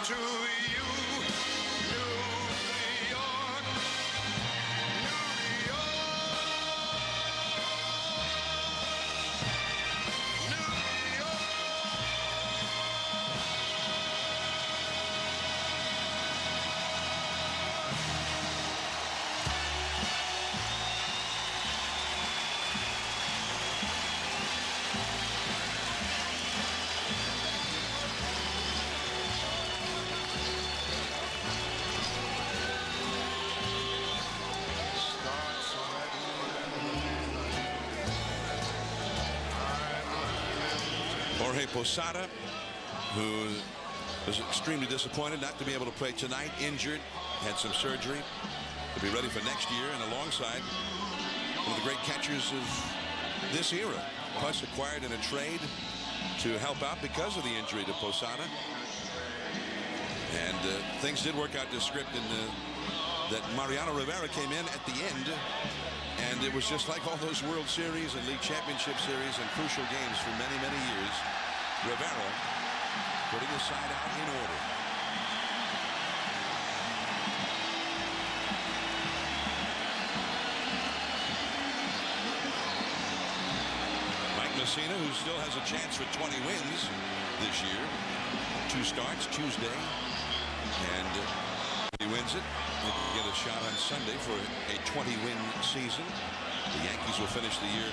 to you, New York, New York, New York. Jorge Posada, who was extremely disappointed not to be able to play tonight, injured, had some surgery, to be ready for next year, and alongside one of the great catchers of this era, plus acquired in a trade to help out because of the injury to Posada. And things did work out to script in that Mariano Rivera came in at the end, and it was just like all those World Series and League Championship Series and crucial games for many, many years. Rivera putting the side out in order. Mike Messina, who still has a chance for 20 wins this year. 2 starts Tuesday, and if he wins it, he can get a shot on Sunday for a 20-win season. The Yankees will finish the year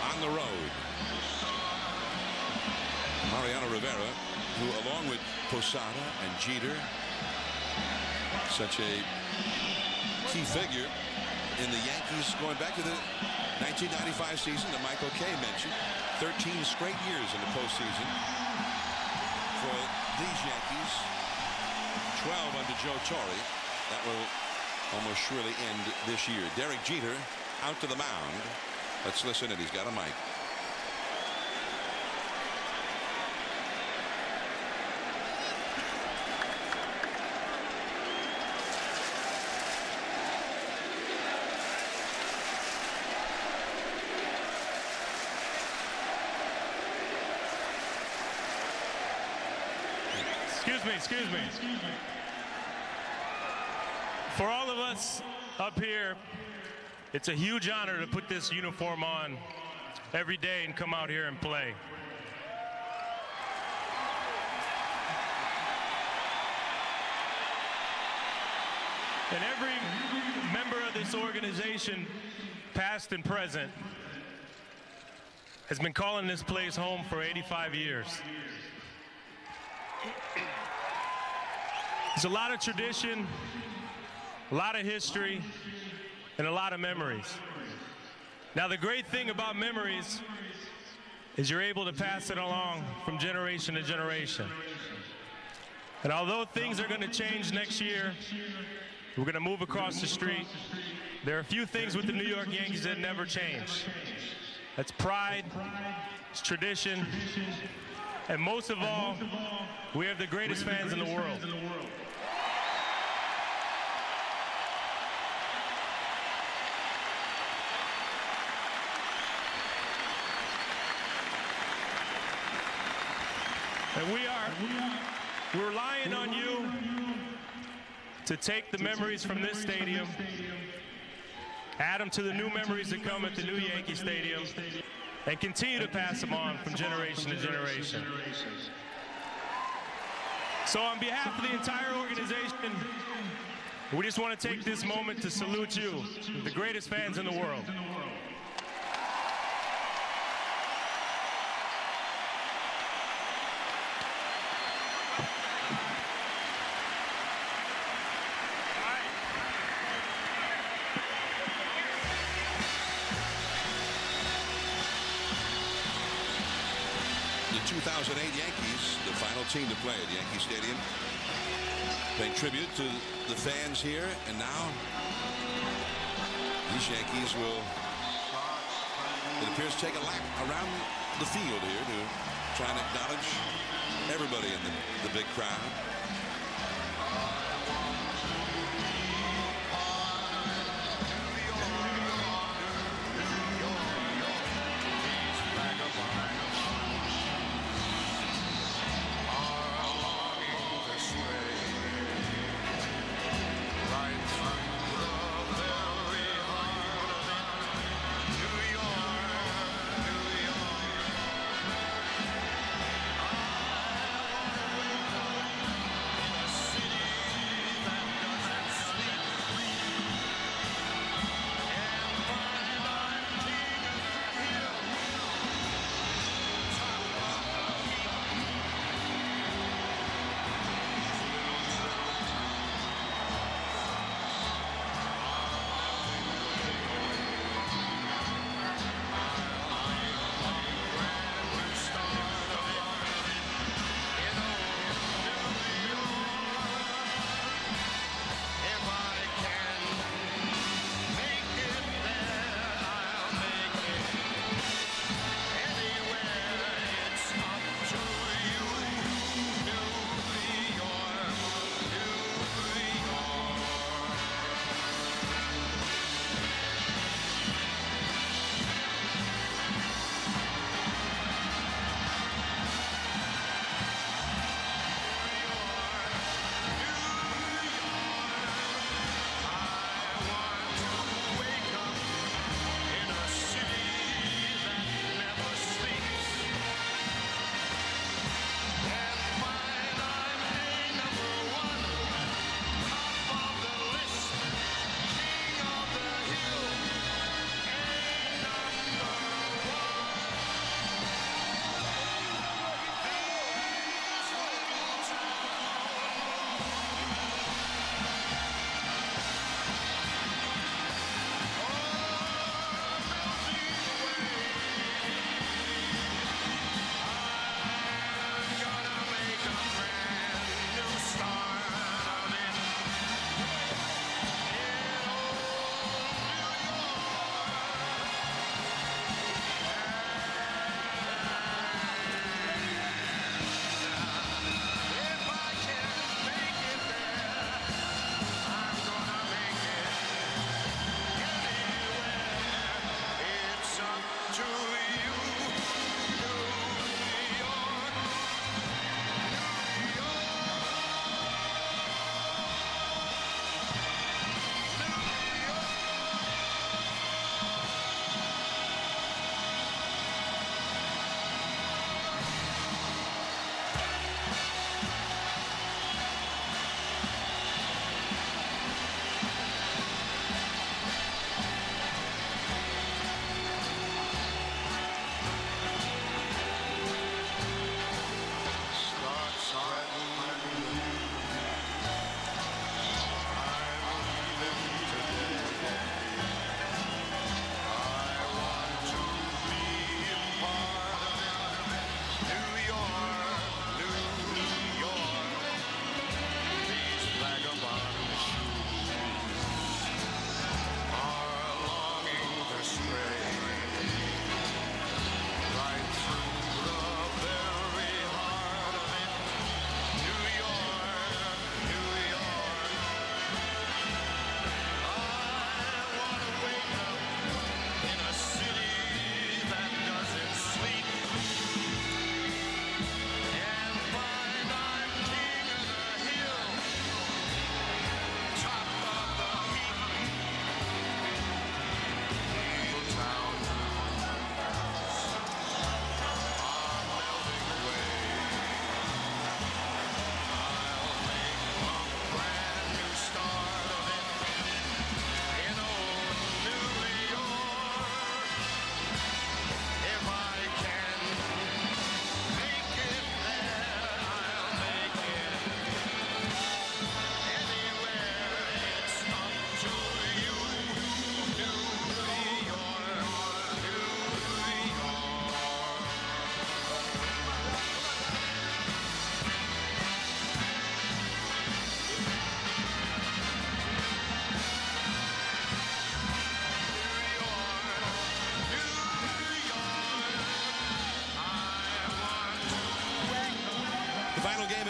on the road. Mariano Rivera, who along with Posada and Jeter, such a key figure in the Yankees going back to the 1995 season that Michael Kay mentioned. 13 straight years in the postseason for these Yankees. 12 under Joe Torre. That will almost surely end this year. Derek Jeter out to the mound. Let's listen in. He's got a mic. Excuse me. For all of us up here, it's a huge honor to put this uniform on every day and come out here and play. And every member of this organization, past and present, has been calling this place home for 85 years. There's a lot of tradition, a lot of history, and a lot of memories. Now, the great thing about memories is you're able to pass it along from generation to generation. And although things are going to change next year, we're going to move across the street. There are a few things with the New York Yankees that never change. That's pride, it's tradition, and most of all, we have the greatest fans in the world. And we're relying on you to take the memories from this stadium, add them to the new memories that come at the new Yankee Stadium, and continue to pass them on from generation to generation. So on behalf of the entire organization, we just want to take this moment to salute you, the greatest fans in the world. The 2008 Yankees, the final team to play at Yankee Stadium, paying tribute to the fans here, and now these Yankees will, it appears, take a lap around the field here to try and acknowledge everybody in the big crowd.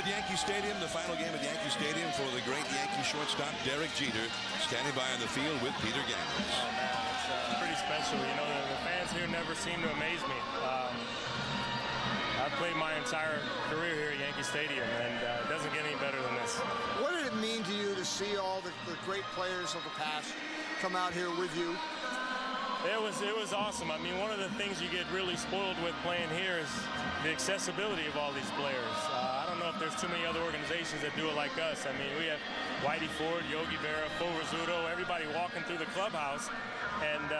Yankee Stadium, the final game at Yankee Stadium for the great Yankee shortstop Derek Jeter, standing by on the field with Peter Gammons. Oh man, it's pretty special. You know, the fans here never seem to amaze me. I've played my entire career here at Yankee Stadium, and it doesn't get any better than this. What did it mean to you to see all the great players of the past come out here with you? It was awesome. I mean, one of the things you get really spoiled with playing here is the accessibility of all these players. I don't know if there's too many other organizations that do it like us. I mean, we have Whitey Ford, Yogi Berra, Phil Rizzuto, everybody walking through the clubhouse, and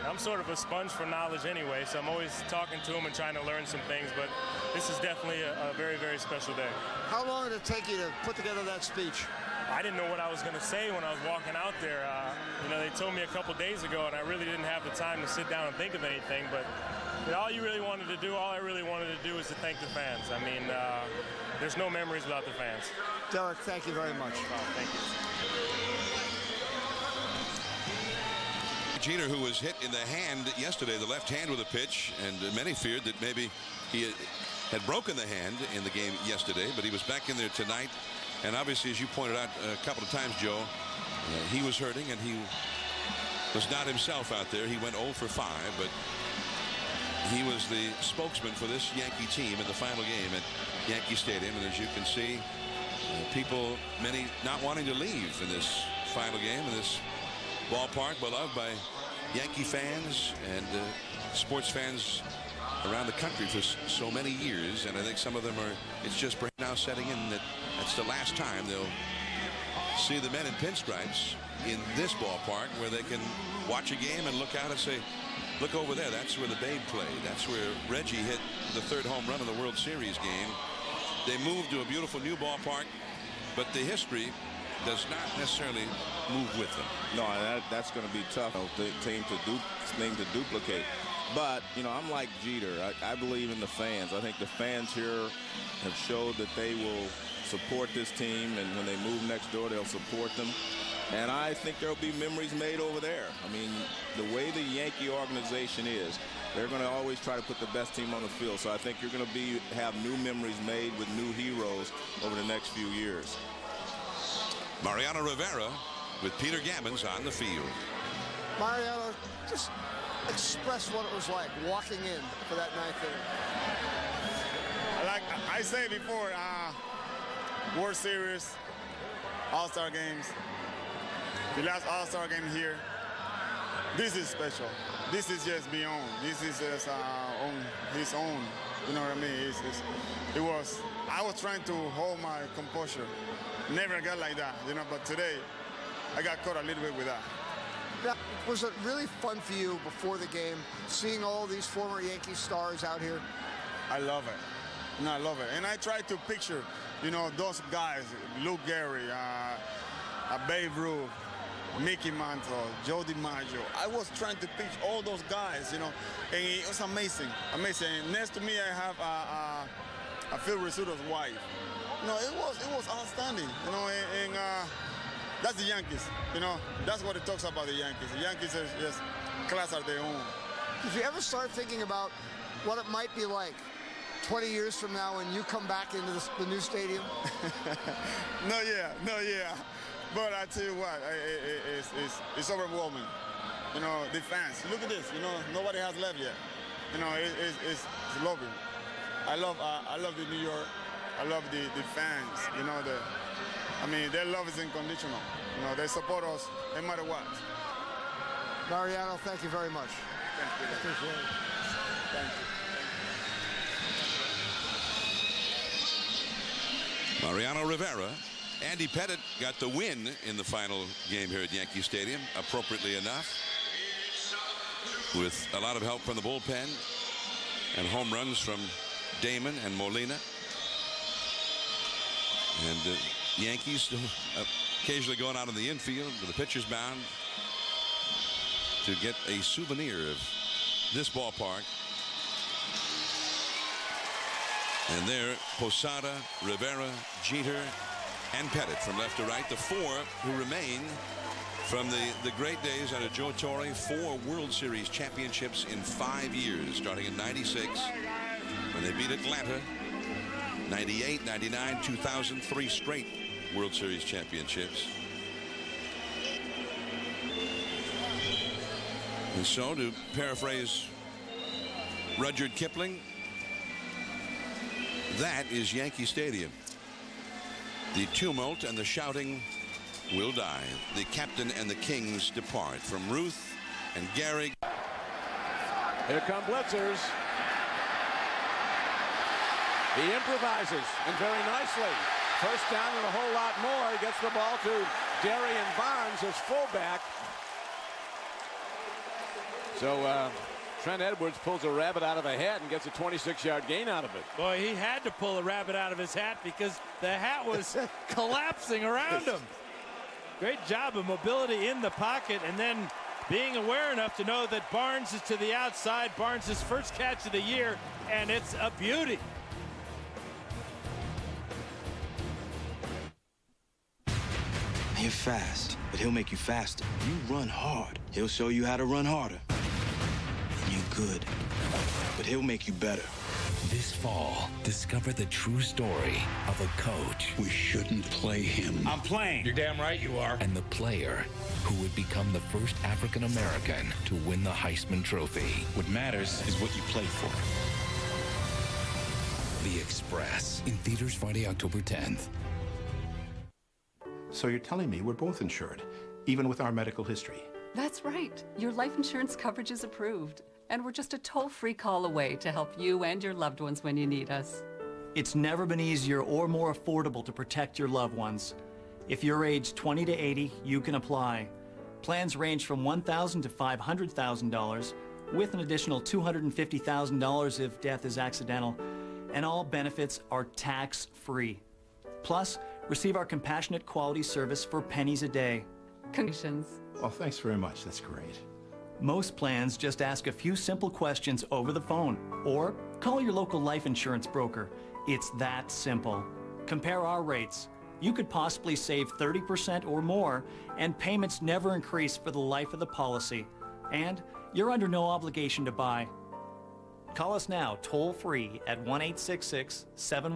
I'm sort of a sponge for knowledge anyway, so I'm always talking to them and trying to learn some things, but this is definitely a very, very special day. How long did it take you to put together that speech? I didn't know what I was going to say when I was walking out there. You know, they told me a couple days ago, and I really didn't have the time to sit down and think of anything, but you know, all I really wanted to do is to thank the fans. I mean, there's no memories without the fans. Derek, thank you very much. Thank you. Jeter, who was hit in the hand yesterday, the left hand with a pitch, and many feared that maybe he had broken the hand in the game yesterday, but he was back in there tonight. And obviously, as you pointed out a couple of times, Joe, he was hurting, and he was not himself out there. He went 0 for 5, but he was the spokesman for this Yankee team in the final game at Yankee Stadium. And as you can see, people, many not wanting to leave in this final game in this ballpark, beloved by Yankee fans and sports fans around the country for so many years. And I think some of them are, it's just now setting in that that's the last time they'll see the men in pinstripes in this ballpark, where they can watch a game and look out and say, look over there, that's where the Babe played. That's where Reggie hit the 3rd home run of the World Series game. They moved to a beautiful new ballpark, but the history does not necessarily move with them. No, that's going to be tough. The team to duplicate. But, you know, I'm like Jeter. I believe in the fans. I think the fans here have showed that they will support this team, and when they move next door, they'll support them. And I think there'll be memories made over there. I mean, the way the Yankee organization is, they're going to always try to put the best team on the field. So I think you're going to have new memories made with new heroes over the next few years. Mariano Rivera with Peter Gammons on the field. Mariano, just express what it was like walking in for that 9th inning. Like I said before, World Series, All-Star games, the last All-Star game here, this is special. This is just beyond. This is just on his own. You know what I mean? I was trying to hold my composure. Never got like that, you know, but today I got caught a little bit with that. Now, was it really fun for you before the game, seeing all these former Yankee stars out here? I love it. No, I love it. And I try to picture, you know, those guys, Lou Gehrig, Babe Ruth, Mickey Mantle, Joe DiMaggio. I was trying to picture all those guys, you know, and it was amazing, amazing. And next to me, I have Phil Rizzuto's wife. You know, it was outstanding, you know, and that's the Yankees, you know. That's what it talks about the Yankees. The Yankees are just class of their own. Did you ever start thinking about what it might be like 20 years from now when you come back into the new stadium? No, yeah. But I tell you what, it's overwhelming. You know, the fans. Look at this. You know, nobody has left yet. You know, it's lovely. I love the New York. I love the fans. You know, their love is unconditional. You know, they support us no matter what. Mariano, thank you very much. Thank you. Appreciate it. Thank you. Mariano Rivera. Andy Pettitte got the win in the final game here at Yankee Stadium, appropriately enough, with a lot of help from the bullpen and home runs from Damon and Molina. And the Yankees still occasionally going out in the infield with the pitcher's mound to get a souvenir of this ballpark. And there, Posada, Rivera, Jeter, and Pettitte from left to right, the 4 who remain from the great days under Joe Torre. 4 World Series championships in 5 years, starting in '96 when they beat Atlanta 98, 99, 2000, 3 straight World Series championships. And so, to paraphrase Rudyard Kipling, that is Yankee Stadium. The tumult and the shouting will die. The captain and the Kings depart. From Ruth and Gehrig. Here come blitzers. He improvises, and very nicely. First down and a whole lot more. He gets the ball to Darian Bonds as fullback. So Trent Edwards pulls a rabbit out of a hat and gets a 26-yard gain out of it. Boy, he had to pull a rabbit out of his hat because the hat was collapsing around him. Great job of mobility in the pocket, and then being aware enough to know that Barnes is to the outside. Barnes' first catch of the year, and it's a beauty. You're fast, but he'll make you faster. You run hard, he'll show you how to run harder. And you're good, but he'll make you better. This fall, discover the true story of a coach. We shouldn't play him. I'm playing. You're damn right you are. And the player who would become the first African American to win the Heisman Trophy. What matters is what you play for. The Express, in theaters Friday, October 10th. So you're telling me we're both insured, even with our medical history? That's right. Your life insurance coverage is approved. And we're just a toll-free call away to help you and your loved ones when you need us. It's never been easier or more affordable to protect your loved ones. If you're aged 20 to 80, you can apply. Plans range from $1,000 to $500,000, with an additional $250,000 if death is accidental, and all benefits are tax-free. Plus, receive our compassionate quality service for pennies a day. Conditions. Well, thanks very much. That's great. Most plans just ask a few simple questions over the phone, or call your local life insurance broker. It's that simple. Compare our rates. You could possibly save 30% or more, and payments never increase for the life of the policy. And you're under no obligation to buy. Call us now, toll-free at 1-866-7